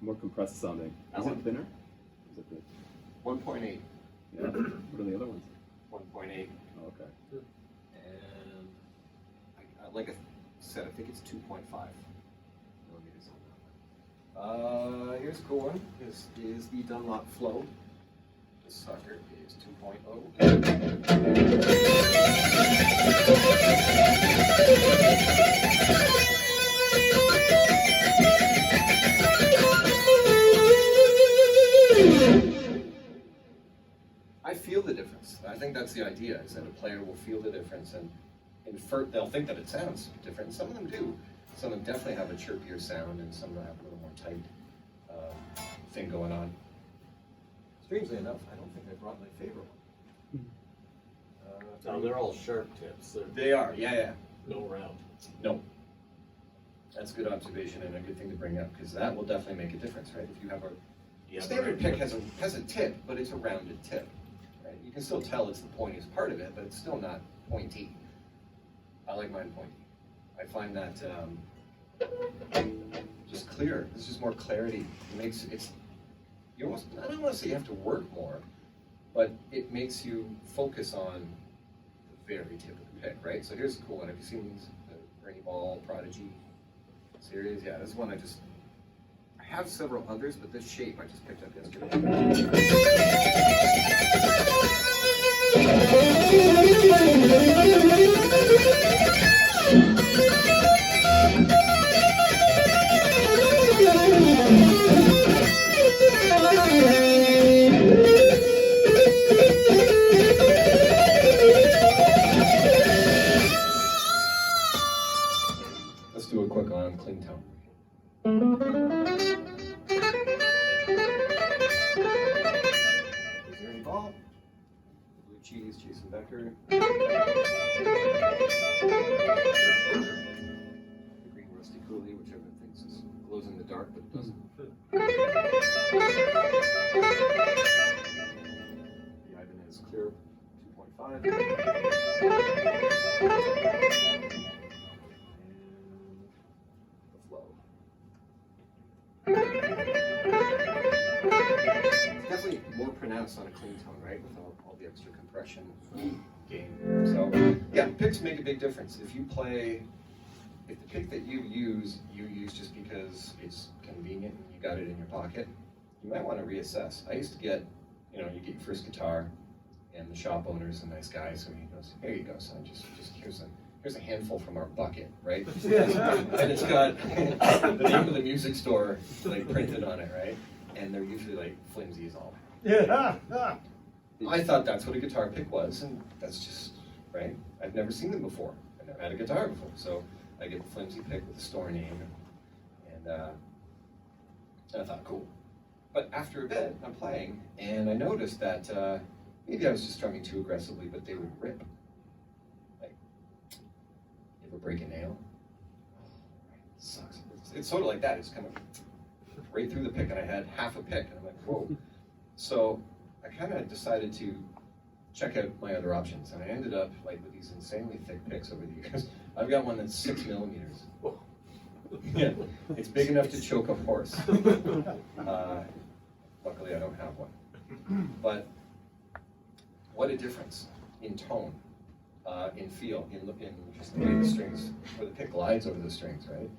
More compressed sounding. Is it thinner? Is it good? 1.8. Yeah. What are the other ones? 1.8. Oh, okay. And like I said, I think it's 2.5 millimeters on that. Here's a cool one. This is the Dunlop Flow. This sucker is 2.0. I feel the difference. I think that's the idea, is that a player will feel the difference and infer, they'll think that it sounds different. Some of them do. Some of them definitely have a chirpier sound, and some of them have a little more tight thing going on. Strangely enough, I don't think I brought my favorite one. No, they're all sharp tips. They are, yeah. No round. No. That's a good observation and a good thing to bring up, because that will definitely make a difference, right? If you have a standard pick has a tip, but it's a rounded tip, right? You can still tell it's the pointiest part of it, but it's still not pointy. I like mine pointy. I find that just clearer. There's just more clarity. It makes you almost, I don't want to say you have to work more, but it makes you focus on the very tip of the pick, right? So here's a cool one. Have you seen these, the Ernie Ball Prodigy series? Yeah, this is one I have several others, but this shape I just picked up yesterday. quick on clean tone. Is there any ball? Blue cheese, Jason Becker. The green rusty coolie, which everyone thinks is glows in the dark, but it doesn't. The Ibanez Clear 2.5. And the flow. It's definitely more pronounced on a clean tone, right? With all the extra compression gain. So, yeah, picks make a big difference. If the pick that you use just because it's convenient and you got it in your pocket, you might want to reassess. I used to get, you get your first guitar, and the shop owner's a nice guy, so he goes, "Here you go, son. Just here's a handful from our bucket, right?" And it's got the name of the music store printed on it, right? And they're usually flimsy as all. Yeah. I thought that's what a guitar pick was, and that's just right. I've never seen them before. I've never had a guitar before, so I get a flimsy pick with a store name, and I thought, cool. But after a bit, I'm playing, and I noticed that maybe I was just strumming too aggressively, but they would rip. You ever break a nail? It sucks. It's sort of like that. It's kind of right through the pick, and I had half a pick, and I'm like, whoa. So I kind of decided to check out my other options, and I ended up with these insanely thick picks over the years. I've got one that's 6 millimeters. Yeah, it's big enough to choke a horse. Luckily, I don't have one. But what a difference in tone, in feel, in just the way the strings, where the pick glides over the strings, right?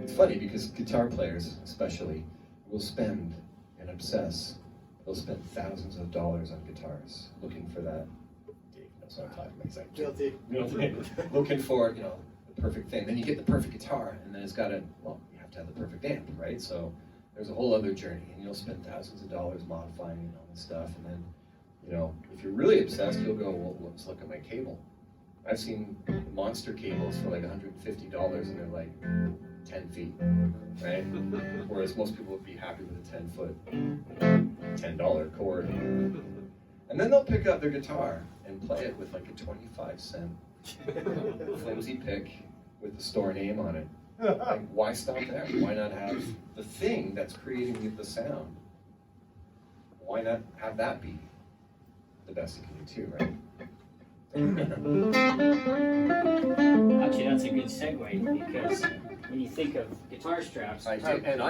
It's funny because guitar players, especially, will spend and obsess. They'll spend thousands of dollars on guitars looking for that. Dave knows what I'm talking about. He's like, Guilty. Looking for the perfect thing. Then you get the perfect guitar, and then it's got you have to have the perfect amp, right? So there's a whole other journey, and you'll spend thousands of dollars modifying and all this stuff, and then if you're really obsessed, you'll go, well, let's look at my cable. I've seen monster cables for $150, and they're 10 feet, right? Whereas most people would be happy with a 10-foot, $10 cord. And then they'll pick up their guitar and play it with a 25-cent flimsy pick with the store name on it. Why stop there? Why not have the thing that's creating the sound? Why not have that be the best you can do too, right? Actually, that's a good segue because when you think of guitar straps, I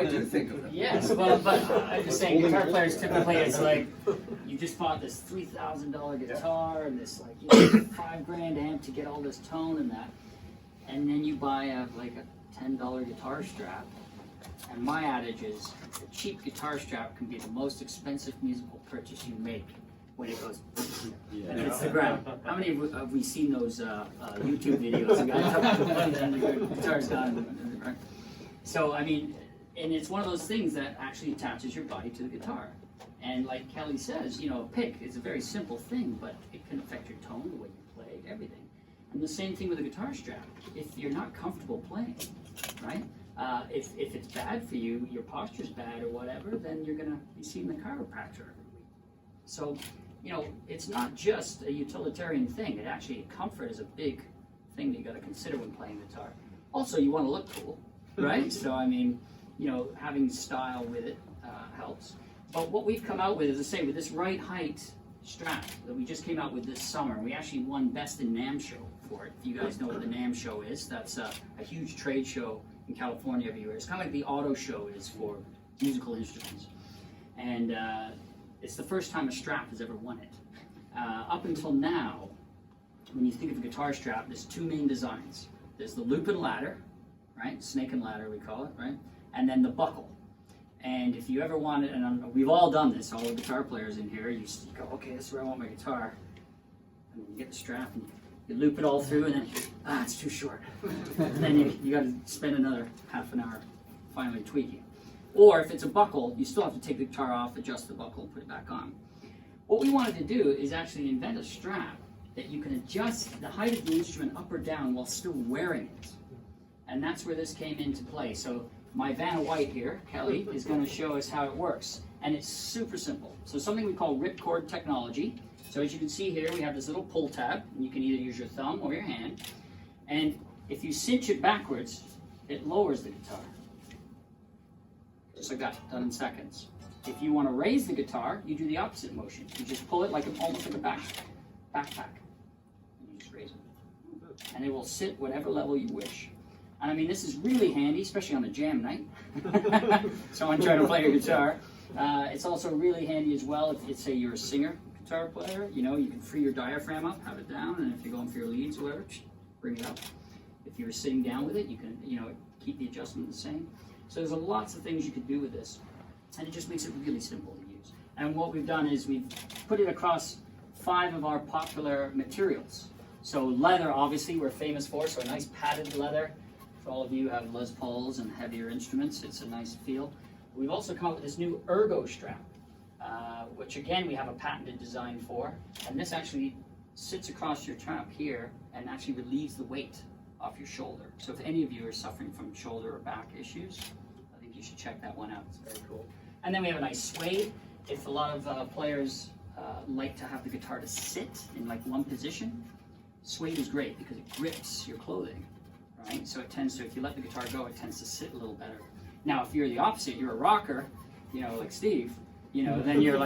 do think of them. yes, but I'm just saying guitar players typically it's you just bought this $3,000 guitar and this $5,000 amp to get all this tone and that, and then you buy a $10 guitar strap. And my adage is a cheap guitar strap can be the most expensive musical purchase you make when it goes and hits the ground. How many have we seen those YouTube videos? The guitar's gone. Right? So, and it's one of those things that actually attaches your body to the guitar. And like Kelly says, a pick is a very simple thing, but it can affect your tone, the way you play, everything. And the same thing with a guitar strap. If you're not comfortable playing, right? If it's bad for you, your posture's bad or whatever, then you're going to be seeing the chiropractor every week. So, it's not just a utilitarian thing. It actually, comfort is a big thing that you got to consider when playing guitar. Also, you want to look cool, right? So, having style with it helps. But what we've come out with, as I say, with this right height strap that we just came out with this summer, we actually won Best in NAMM show for it. If you guys know what the NAMM show is, that's a huge trade show in California every year. It's kind of like the auto show is for musical instruments. And it's the first time a strap has ever won it. Up until now, when you think of a guitar strap, there's two main designs. There's the loop and ladder, right? Snake and ladder, we call it, right? And then the buckle. And if you ever wanted, and we've all done this, all the guitar players in here, you go, okay, this is where I want my guitar. And you get the strap and you loop it all through, and then, it's too short. And then you got to spend another half an hour finally tweaking. Or if it's a buckle, you still have to take the guitar off, adjust the buckle, and put it back on. What we wanted to do is actually invent a strap that you can adjust the height of the instrument up or down while still wearing it. And that's where this came into play. So my Vanna White here, Kelly, is going to show us how it works. And it's super simple. So something we call ripcord technology. So as you can see here, we have this little pull tab, and you can either use your thumb or your hand. And if you cinch it backwards, it lowers the guitar. Just like that, done in seconds. If you want to raise the guitar, you do the opposite motion. You just pull it like almost like a backpack. And you just raise it. And it will sit whatever level you wish. And I mean, this is really handy, especially on a jam night. Someone trying to play a guitar. It's also really handy as well if, say, you're a singer guitar player. You know, you can free your diaphragm up, have it down, and if you're going for your leads or whatever, bring it up. If you're sitting down with it, you can, you know, keep the adjustment the same. So there's lots of things you could do with this, and it just makes it really simple to use. And what we've done is we've put it across 5 of our popular materials. So leather, obviously, we're famous for, so a nice padded leather. For all of you who have Les Pauls and heavier instruments, it's a nice feel. We've also come up with this new ergo strap, which again we have a patented design for, and this actually sits across your trap here and actually relieves the weight off your shoulder. So if any of you are suffering from shoulder or back issues, I think you should check that one out. It's very cool. And then we have a nice suede. If a lot of players like to have the guitar to sit in like one position, suede is great because it grips your clothing, right? So it tends to, if you let the guitar go, it tends to sit a little better. Now, if you're the opposite, you're a rocker, you know, like Steve, you know, then you're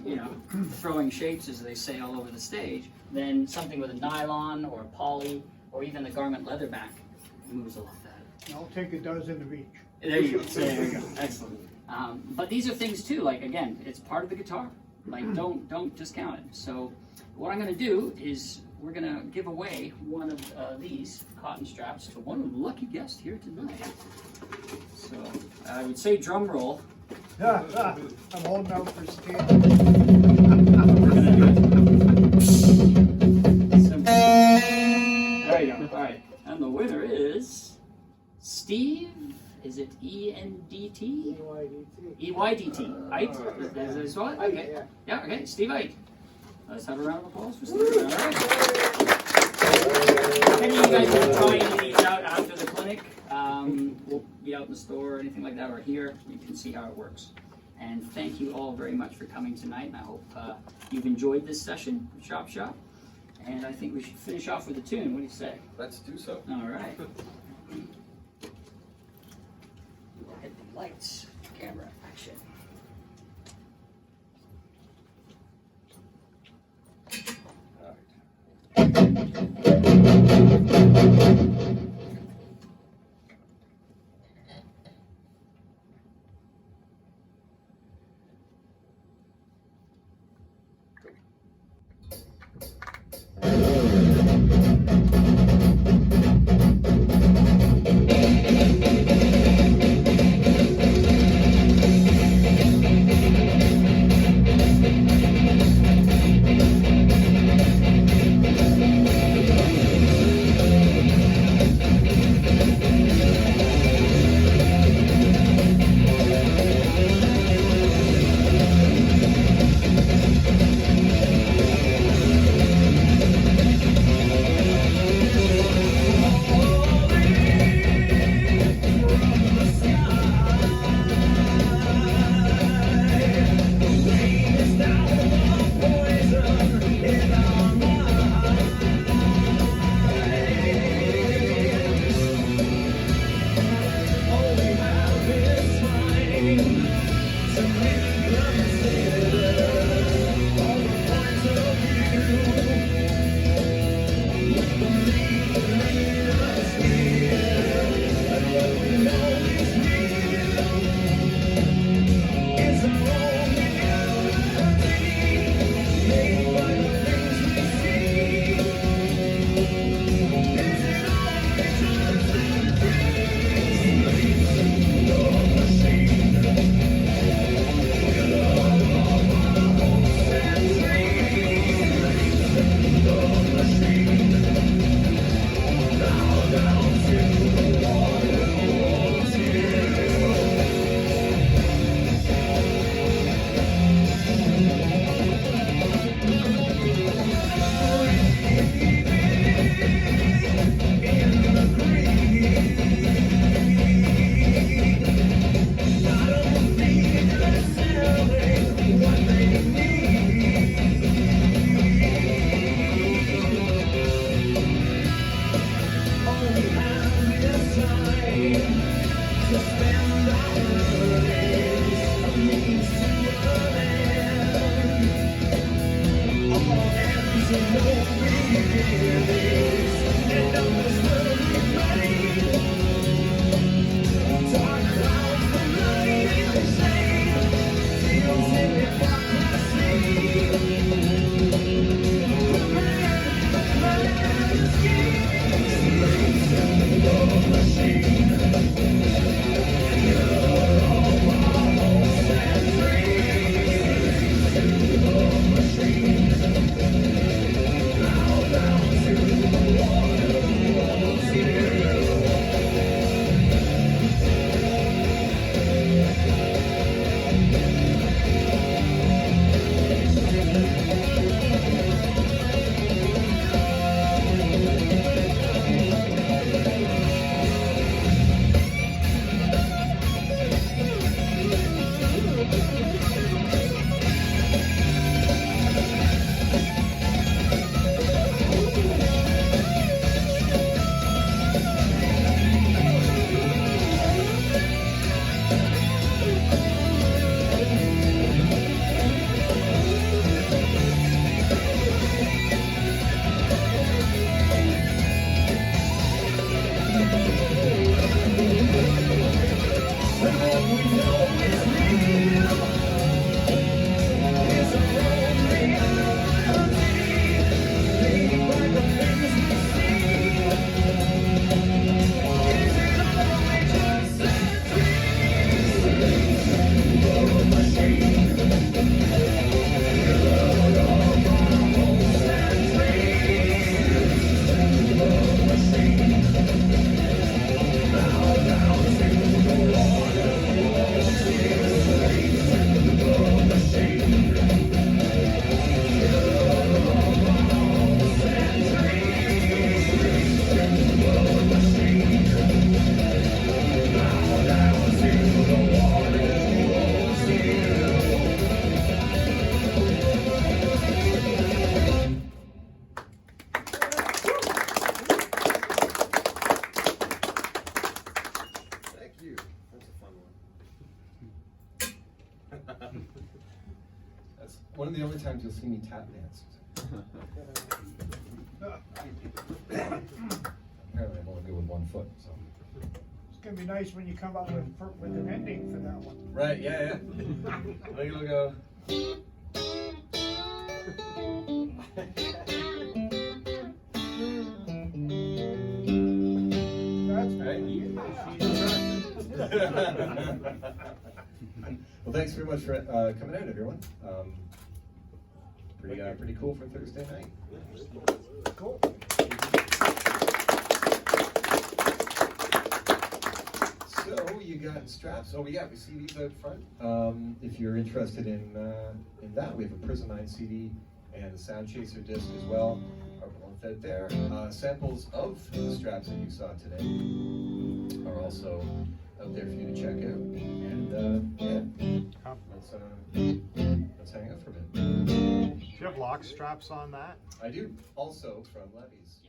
you know, throwing shapes, as they say, all over the stage, then something with a nylon or a poly or even the garment leather back moves a lot better. I'll take a dozen of each. There you go. There you go. Excellent. But these are things too, like again, it's part of the guitar. Like don't discount it. So what I'm going to do is we're going to give away one of these cotton straps to one lucky guest here tonight. So I would say drum roll. I'm holding out for Steve. Simple. There you go. All right. And the winner is Steve. Is it E-N-D-T? EYDT. E-Y-D-T. Ite? Is this what? Okay. Yeah, okay. Steve Ite. Let's have a round of applause for Steve. All right. If any of you guys want to try any of these out after the clinic, we'll be out in the store or anything like that, or here, you can see how it works. And thank you all very much for coming tonight, and I hope you've enjoyed this session, Shop. And I think we should finish off with a tune. What do you say? Let's do so. All right. Hit the lights, camera, action. That's one of the only times you'll see me tap dance. Apparently I'm only good with one foot, so. It's gonna be nice when you come up with an ending for that one. Right, yeah. Look, it'll go. That's Right. Well, thanks very much for coming out, everyone. Pretty cool for Thursday night. cool. So you got straps. Oh, yeah, we see these out front. If you're interested in that, we have a Prismind CD and a Sound Chaser disc as well. Are both out there. Samples of the straps that you saw today are also out there for you to check out. And yeah, let's hang out for a bit. Do you have lock straps on that? I do, also from Levy's.